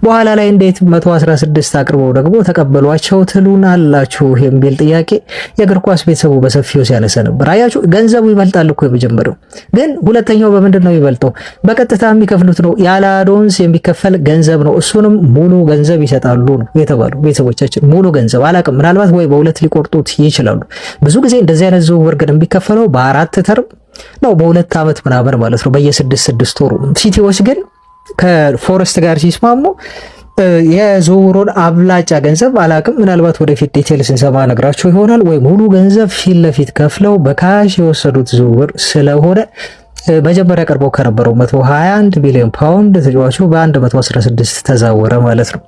በኋላ ላይ እንዴት 116 አቅርበው ደግሞ ተቀበሏቸው ትሉናላችሁ የሚል ጥያቄ የእግር ኳስ ቤተሰቡ በሰፊው ሲያነሳ ነበር። አያችሁ ገንዘቡ ይበልጣል እኮ የመጀመሪያው። ግን ሁለተኛው በምንድን ነው ይበልጠው? በቀጥታ የሚከፍሉት ነው። ያለ አዶንስ የሚከፈል ገንዘብ ነው። እሱንም ሙሉ ገንዘብ ይሰጣሉ ነው የተባሉ ቤተሰቦቻችን። ሙሉ ገንዘብ አላውቅም፣ ምናልባት ወይ በሁለት ሊቆርጡት ይችላሉ። ብዙ ጊዜ እንደዚህ አይነት ዝውውር ግን የሚከፈለው በ4 ተርም ነው፣ በ2 ዓመት ምናምን ማለት ነው፣ በየ6 ወሩ። ሲቲዎች ግን ከፎረስት ጋር ሲስማሙ የዝውውሩን አብላጫ ገንዘብ አላቅም፣ ምናልባት ወደፊት ዲቴል ስንሰማ ነግራቸው ይሆናል። ወይ ሙሉ ገንዘብ ፊት ለፊት ከፍለው በካሽ የወሰዱት ዝውውር ስለሆነ መጀመሪያ ቀርበው ከነበረው 121 ሚሊዮን ፓውንድ ተጫዋቹ በ116 ተዛወረ ማለት ነው።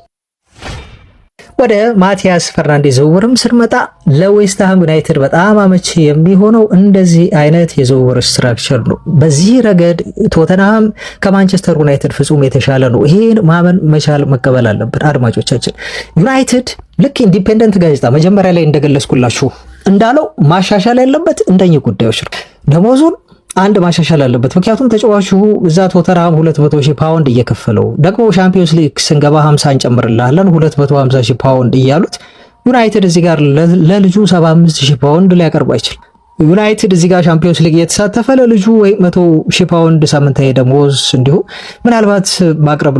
ወደ ማቲያስ ፈርናንዴዝ ዝውውርም ስንመጣ ለዌስትሃም ዩናይትድ በጣም አመቺ የሚሆነው እንደዚህ አይነት የዝውውር ስትራክቸር ነው። በዚህ ረገድ ቶተንሃም ከማንቸስተር ዩናይትድ ፍጹም የተሻለ ነው። ይሄን ማመን መቻል መቀበል አለብን አድማጮቻችን። ዩናይትድ ልክ ኢንዲፔንደንት ጋዜጣ መጀመሪያ ላይ እንደገለጽኩላችሁ እንዳለው ማሻሻል ያለበት እንደኚህ ጉዳዮች ነው። ደሞዙን አንድ ማሻሻል አለበት። ምክንያቱም ተጫዋቹ እዛ ቶተንሃም 200,000 ፓውንድ እየከፈለው ደግሞ ሻምፒዮንስ ሊግ ስንገባ 50 እንጨምርልሃለን 250,000 ፓውንድ እያሉት ዩናይትድ እዚህ ጋር ለልጁ 75,000 ፓውንድ ሊያቀርብ አይችልም። ዩናይትድ እዚህ ጋር ሻምፒዮንስ ሊግ የተሳተፈ ለልጁ ወይ 100,000 ፓውንድ ሳምንታዊ ደሞዝ እንዲሁ ምናልባት ማቅረብ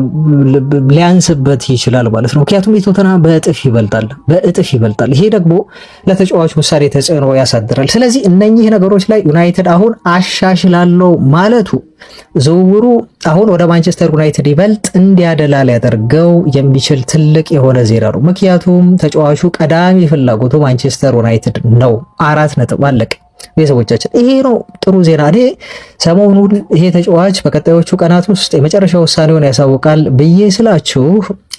ሊያንስበት ይችላል ማለት ነው። ምክንያቱም የቶተንሃም በእጥፍ ይበልጣል። ይሄ ደግሞ ለተጫዋቹ ውሳኔ ተጽዕኖ ያሳድራል። ስለዚህ እነኚህ ነገሮች ላይ ዩናይትድ አሁን አሻሽላለሁ ማለቱ ዝውውሩ አሁን ወደ ማንቸስተር ዩናይትድ ይበልጥ እንዲያደላ ሊያደርገው የሚችል ትልቅ የሆነ ዜና ነው። ምክንያቱም ተጫዋቹ ቀዳሚ ፍላጎቱ ማንቸስተር ዩናይትድ ነው። 4 ነጥብ አለቀ። ቤተሰቦቻችን ይሄ ነው ጥሩ ዜና። እኔ ሰሞኑን ይሄ ተጫዋች በቀጣዮቹ ቀናት ውስጥ የመጨረሻ ውሳኔውን ያሳውቃል ብዬ ስላችሁ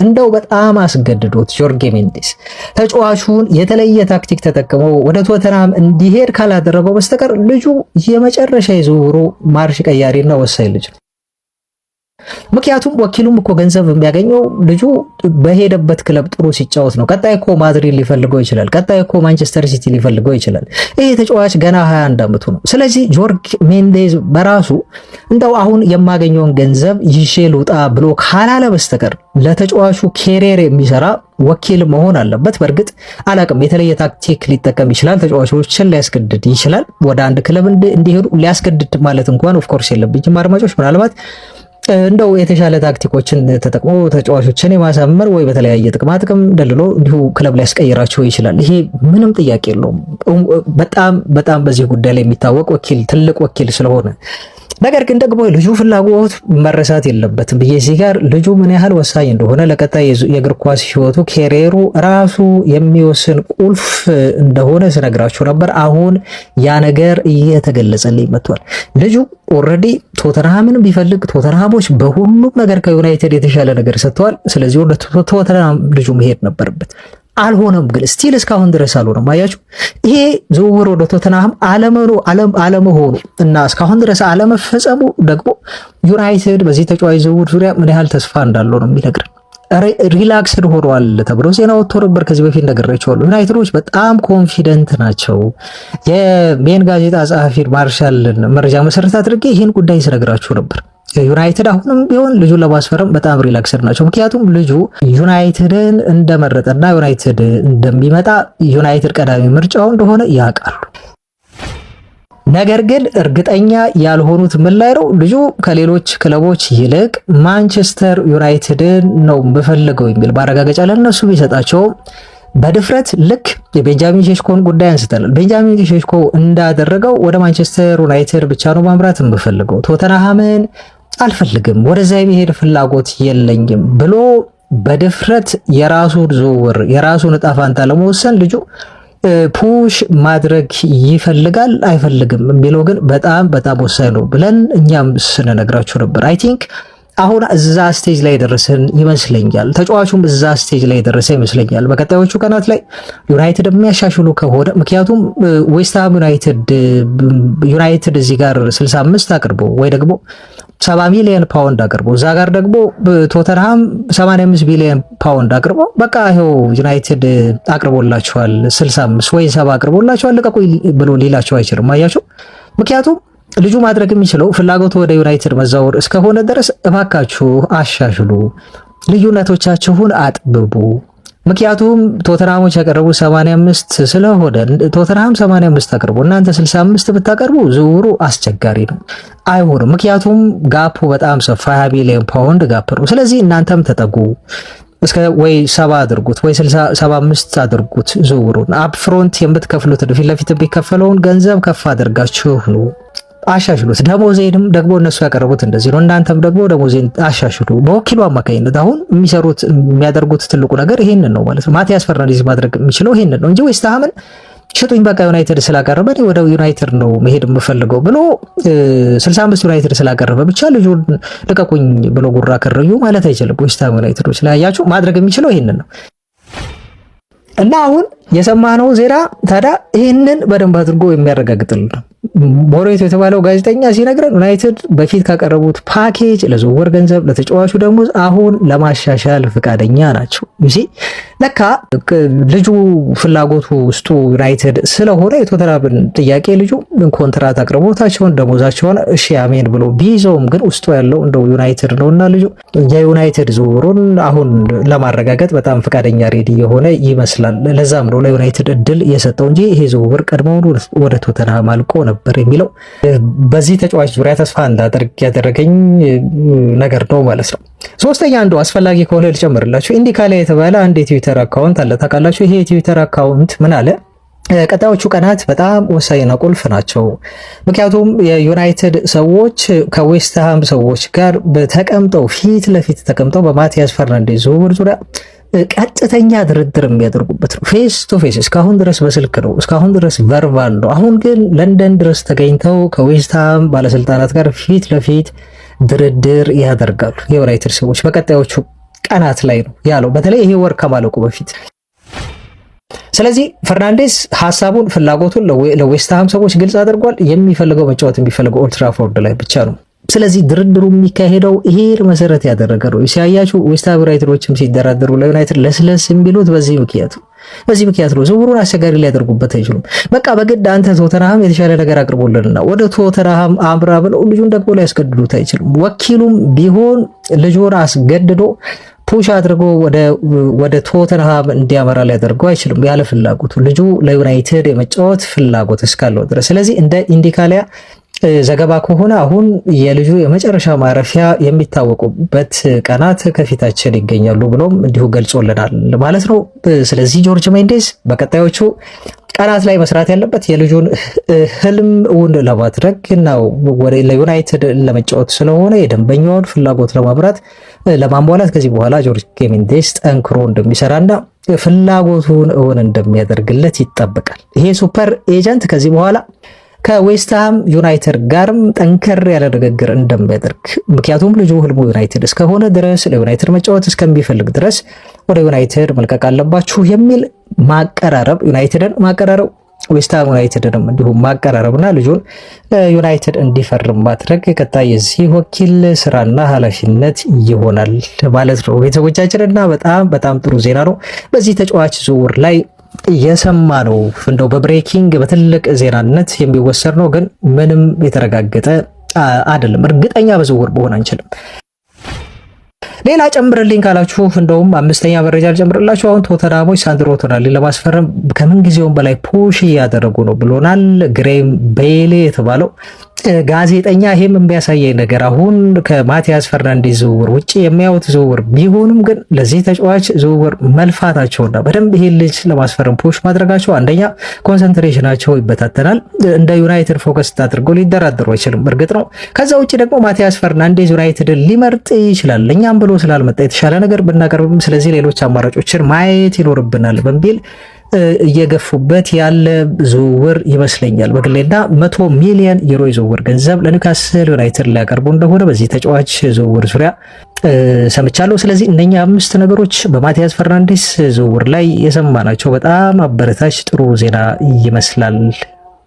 እንደው በጣም አስገድዶት ጆርጌ ሜንዴስ ተጫዋቹን የተለየ ታክቲክ ተጠቅመው ወደ ቶተንሃም እንዲሄድ ካላደረገው በስተቀር ልጁ የመጨረሻ የዝውውሩ ማርሽ ቀያሪና ወሳኝ ልጅ ነው። ምክንያቱም ወኪሉም እኮ ገንዘብ የሚያገኘው ልጁ በሄደበት ክለብ ጥሩ ሲጫወት ነው። ቀጣይ እኮ ማድሪድ ሊፈልገው ይችላል። ቀጣይ እኮ ማንቸስተር ሲቲ ሊፈልገው ይችላል። ይሄ ተጫዋች ገና 21 ዓመቱ ነው። ስለዚህ ጆርግ ሜንዴዝ በራሱ እንደው አሁን የማገኘውን ገንዘብ ይዤ ልውጣ ብሎ ካላለ በስተቀር ለተጫዋቹ ኬሪየር የሚሰራ ወኪል መሆን አለበት። በእርግጥ አላቅም፣ የተለየ ታክቲክ ሊጠቀም ይችላል። ተጫዋቾችን ሊያስገድድ ይችላል። ወደ አንድ ክለብ እንዲሄዱ ሊያስገድድ ማለት እንኳን ኦፍኮርስ የለብኝም አድማጮች። ምናልባት እንደው የተሻለ ታክቲኮችን ተጠቅሞ ተጫዋቾችን የማሳመር ወይ በተለያየ ጥቅማ ጥቅም ደልሎ እንዲሁ ክለብ ሊያስቀይራቸው ይችላል። ይሄ ምንም ጥያቄ የለውም። በጣም በዚህ ጉዳይ ላይ የሚታወቅ ወኪል፣ ትልቅ ወኪል ስለሆነ ነገር ግን ደግሞ ልጁ ፍላጎት መረሳት የለበትም ብዬ እዚህ ጋር ልጁ ምን ያህል ወሳኝ እንደሆነ ለቀጣይ የእግር ኳስ ሕይወቱ ኬሪየሩ ራሱ የሚወስን ቁልፍ እንደሆነ ስነግራችሁ ነበር። አሁን ያ ነገር እየተገለጸልኝ መጥቷል። ልጁ ኦልሬዲ ቶተንሃምን ቢፈልግ ቶተንሃሞች በሁሉም ነገር ከዩናይትድ የተሻለ ነገር ሰጥተዋል። ስለዚህ ወደ ቶተንሃም ልጁ መሄድ ነበረበት። አልሆነም። ግን ስቲል እስካሁን ድረስ አልሆነም። አያችሁ፣ ይሄ ዝውውር ወደ ቶተንሃም አለመሆኑ እና እስካሁን ድረስ አለመፈጸሙ ደግሞ ዩናይትድ በዚህ ተጫዋች ዝውውር ዙሪያ ምን ያህል ተስፋ እንዳለው ነው የሚነግረን። ሪላክስድ ሆኗል ተብሎ ዜና ወጥቶ ነበር። ከዚህ በፊት ነገራችኋለሁ። ዩናይትዶች በጣም ኮንፊደንት ናቸው። የሜን ጋዜጣ ጸሐፊ ማርሻልን መረጃ መሰረት አድርጌ ይህን ጉዳይ ስነግራችሁ ነበር። ዩናይትድ አሁንም ቢሆን ልጁን ለማስፈረም በጣም ሪላክስድ ናቸው። ምክንያቱም ልጁ ዩናይትድን እንደመረጠና ዩናይትድ እንደሚመጣ ዩናይትድ ቀዳሚ ምርጫው እንደሆነ ያውቃሉ። ነገር ግን እርግጠኛ ያልሆኑት ምን ላይ ነው? ልጁ ከሌሎች ክለቦች ይልቅ ማንቸስተር ዩናይትድን ነው የምፈልገው የሚል ማረጋገጫ ለነሱ ቢሰጣቸው በድፍረት ልክ የቤንጃሚን ሼሽኮን ጉዳይ አንስተናል። ቤንጃሚን ሼሽኮ እንዳደረገው ወደ ማንቸስተር ዩናይትድ ብቻ ነው ማምራት የምፈልገው፣ ቶተንሃምን አልፈልግም፣ ወደዛ የመሄድ ፍላጎት የለኝም ብሎ በድፍረት የራሱን ዝውውር የራሱን ዕጣ ፈንታ ለመወሰን ልጁ ፑሽ ማድረግ ይፈልጋል አይፈልግም የሚለው ግን በጣም ወሳኝ ነው ብለን እኛም ስንነግራችሁ ነበር። አይ ቲንክ አሁን እዛ ስቴጅ ላይ ደረሰን ይመስለኛል። ተጫዋቹም እዛ ስቴጅ ላይ ደረሰ ይመስለኛል። በቀጣዮቹ ቀናት ላይ ዩናይትድ የሚያሻሽሉ ከሆነ ምክንያቱም ዌስትሃም ዩናይትድ እዚህ ጋር 65 አቅርቦ ወይ ደግሞ 70 ሚሊዮን ፓውንድ አቅርቦ እዛ ጋር ደግሞ ቶተንሃም 85 ሚሊዮን ፓውንድ አቅርቦ በቃ ይሄው ዩናይትድ አቅርቦላቸዋል 65 ወይ 70 አቅርቦላቸዋል ልቀቁኝ ብሎ ሊላቸው አይችልም። አያችሁ፣ ምክንያቱም ልጁ ማድረግ የሚችለው ፍላጎቱ ወደ ዩናይትድ መዛወር እስከሆነ ድረስ እባካችሁ አሻሽሉ፣ ልዩነቶቻችሁን አጥብቡ። ምክንያቱም ቶተንሃሞች ያቀረቡ 85 ስለሆነ ቶተንሃም 85 አቅርቦ እናንተ 65 ብታቀርቡ ዝውውሩ አስቸጋሪ ነው፣ አይሆንም። ምክንያቱም ጋፑ በጣም ሰፋ 20 ሚሊዮን ፓውንድ ጋፕ ነው። ስለዚህ እናንተም ተጠጉ እስከ ወይ 70 አድርጉት ወይ 75 አድርጉት። ዝውውሩን አፕ ፍሮንት የምትከፍሉት ፊት ለፊት የሚከፈለውን ገንዘብ ከፍ አድርጋችሁ ነው አሻሽሉት። ደሞዜንም ደግሞ እነሱ ያቀረቡት እንደዚህ ነው። እናንተም ደግሞ ደሞዜን አሻሽሉ። በወኪሉ አማካኝነት አሁን የሚያደርጉት ትልቁ ነገር ይሄንን ነው ማለት ነው። ማቲያስ ፈርናንዴዝ ማድረግ የሚችለው ይሄንን ነው እንጂ ዌስትሃምን ሽጡኝ በቃ ዩናይትድ ስላቀረበ ወደ ዩናይትድ ነው መሄድ የምፈልገው ብሎ 65 ዩናይትድ ስላቀረበ ብቻ ልጁን ልቀቁኝ ብሎ ጉራ ከረዩ ማለት አይችልም። ዌስትሃም ዩናይትዶች ላይ ያያችሁ ማድረግ የሚችለው ይሄንን ነው። እና አሁን የሰማነው ዜና ታዲያ ይህንን በደንብ አድርጎ የሚያረጋግጥልን ነው። ሞሬቶ የተባለው ጋዜጠኛ ሲነግረን ዩናይትድ በፊት ካቀረቡት ፓኬጅ ለዝውውር ገንዘብ፣ ለተጫዋቹ ደሞዝ አሁን ለማሻሻል ፈቃደኛ ናቸው። ይሲ ለካ ልጁ ፍላጎቱ ውስጡ ዩናይትድ ስለሆነ የቶተንሃምን ጥያቄ ልጁ ኮንትራት አቅርቦታቸውን ደሞዛቸውን እሺ አሜን ብሎ ቢይዘውም ግን ውስጡ ያለው እንደው ዩናይትድ ነውና ልጁ የዩናይትድ ዝውውሩን አሁን ለማረጋገጥ በጣም ፈቃደኛ ሬዲ የሆነ ይመስላል። ለዛም ነው ለዩናይትድ እድል የሰጠው እንጂ ይሄ ዝውውር ቀድሞውኑ ወደ ቶተንሃም አልቆ ነበር የሚለው በዚህ ተጫዋች ዙሪያ ተስፋ እንዳደርግ ያደረገኝ ነገር ነው ማለት ነው። ሶስተኛ አንዱ አስፈላጊ ከሆነ ልጨምርላችሁ፣ ኢንዲካላ የተባለ አንድ የትዊተር አካውንት አለ። ታውቃላችሁ? ይሄ የትዊተር አካውንት ምን አለ? ቀጣዮቹ ቀናት በጣም ወሳኝና ቁልፍ ናቸው። ምክንያቱም የዩናይትድ ሰዎች ከዌስትሃም ሰዎች ጋር ተቀምጠው ፊት ለፊት ተቀምጠው በማቲያስ ፈርናንዴዝ ዝውውር ዙሪያ ቀጥተኛ ድርድር የሚያደርጉበት ነው። ፌስ ቱ ፌስ። እስካሁን ድረስ በስልክ ነው፣ እስካሁን ድረስ ቨርባል ነው። አሁን ግን ለንደን ድረስ ተገኝተው ከዌስትሃም ባለስልጣናት ጋር ፊት ለፊት ድርድር ያደርጋሉ የዩናይትድ ሰዎች በቀጣዮቹ ቀናት ላይ ነው ያለው፣ በተለይ ይሄ ወር ከማለቁ በፊት። ስለዚህ ፈርናንዴዝ ሐሳቡን ፍላጎቱን ለዌስትሃም ሰዎች ግልጽ አድርጓል። የሚፈልገው መጫወት የሚፈልገው ኦልድ ትራፎርድ ላይ ብቻ ነው። ስለዚህ ድርድሩ የሚካሄደው ይሄን መሰረት ያደረገ ነው። ሲያያችሁ ዌስትሃም ዩናይትዶችም ሲደራደሩ ለዩናይትድ ለስለስ የሚሉት በዚህ ምክንያት ነው። ዝውውሩን አስቸጋሪ ሊያደርጉበት አይችሉም። በቃ በግድ አንተ ቶተንሃም የተሻለ ነገር አቅርቦልንና ወደ ቶተንሃም አምራ ብለው ልጁን ደግሞ ሊያስገድዱት አይችሉም። ወኪሉም ቢሆን ልጁን አስገድዶ ፑሽ አድርጎ ወደ ቶተንሃም እንዲያመራ ሊያደርገው አይችልም ያለ ፍላጎቱ ልጁ ለዩናይትድ የመጫወት ፍላጎት እስካለው ድረስ። ስለዚህ እንደ ኢንዲካሊያ ዘገባ ከሆነ አሁን የልጁ የመጨረሻ ማረፊያ የሚታወቁበት ቀናት ከፊታችን ይገኛሉ ብሎም እንዲሁ ገልጾልናል ማለት ነው። ስለዚህ ጆርጅ ሜንዴዝ በቀጣዮቹ ቀናት ላይ መስራት ያለበት የልጁን ህልም እውን ለማድረግ ነው፣ ለዩናይትድ ለመጫወት ስለሆነ የደንበኛውን ፍላጎት ለማሟላት ከዚህ በኋላ ጆርጅ ሜንዴዝ ጠንክሮ እንደሚሰራና ፍላጎቱን እውን እንደሚያደርግለት ይጠበቃል። ይሄ ሱፐር ኤጀንት ከዚህ በኋላ ከዌስትሃም ዩናይትድ ጋርም ጠንከር ያለ ንግግር እንደሚያደርግ፣ ምክንያቱም ልጁ ህልሙ ዩናይትድ እስከሆነ ድረስ ለዩናይትድ መጫወት እስከሚፈልግ ድረስ ወደ ዩናይትድ መልቀቅ አለባችሁ የሚል ማቀራረብ ዩናይትድን ማቀራረብ ዌስትሃም ዩናይትድንም እንዲሁም ማቀራረብና ልጁን ዩናይትድ እንዲፈርም ማድረግ ቀጣይ የዚህ ወኪል ስራና ኃላፊነት ይሆናል ማለት ነው ቤተሰቦቻችንና በጣም ጥሩ ዜና ነው በዚህ ተጫዋች ዝውውር ላይ የሰማ ነው። እንደው በብሬኪንግ በትልቅ ዜናነት የሚወሰድ ነው፣ ግን ምንም የተረጋገጠ አይደለም። እርግጠኛ በዝውውር መሆን አንችልም። ሌላ ጨምርልኝ ካላችሁ እንደውም አምስተኛ መረጃ ጨምርላችሁ። አሁን ቶተንሃሞች ሳንድሮ ቶናሊ ለማስፈረም ከምን ጊዜውም በላይ ፑሽ እያደረጉ ነው ብሎናል ግሬም ቤሌ የተባለው ጋዜጠኛ። ይሄም የሚያሳየኝ ነገር አሁን ከማቲያስ ፈርናንዴዝ ዝውውር ውጪ የሚያዩት ዝውውር ቢሆንም ግን ለዚህ ተጫዋች ዝውውር መልፋታቸውና በደንብ ይሄን ልጅ ለማስፈረም ፑሽ ማድረጋቸው አንደኛ ኮንሰንትሬሽናቸው ይበታተናል። እንደ ዩናይትድ ፎከስ አድርገው ሊደራደሩ አይችልም፣ እርግጥ ነው። ከዛ ውጪ ደግሞ ማቲያስ ፈርናንዴዝ ዩናይትድን ሊመርጥ ይችላል እኛም ብሎ ስላልመጣ የተሻለ ነገር ብናቀርብም፣ ስለዚህ ሌሎች አማራጮችን ማየት ይኖርብናል በሚል እየገፉበት ያለ ዝውውር ይመስለኛል በግሌና 100 ሚሊዮን ዩሮ ዝውውር ገንዘብ ለኒውካስል ዩናይትድ ሊያቀርቡ እንደሆነ በዚህ ተጫዋች ዝውውር ዙሪያ ሰምቻለሁ። ስለዚህ እነኛ 5 ነገሮች በማቲያስ ፈርናንዴዝ ዝውውር ላይ የሰማናቸው በጣም አበረታች ጥሩ ዜና ይመስላል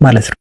ማለት ነው።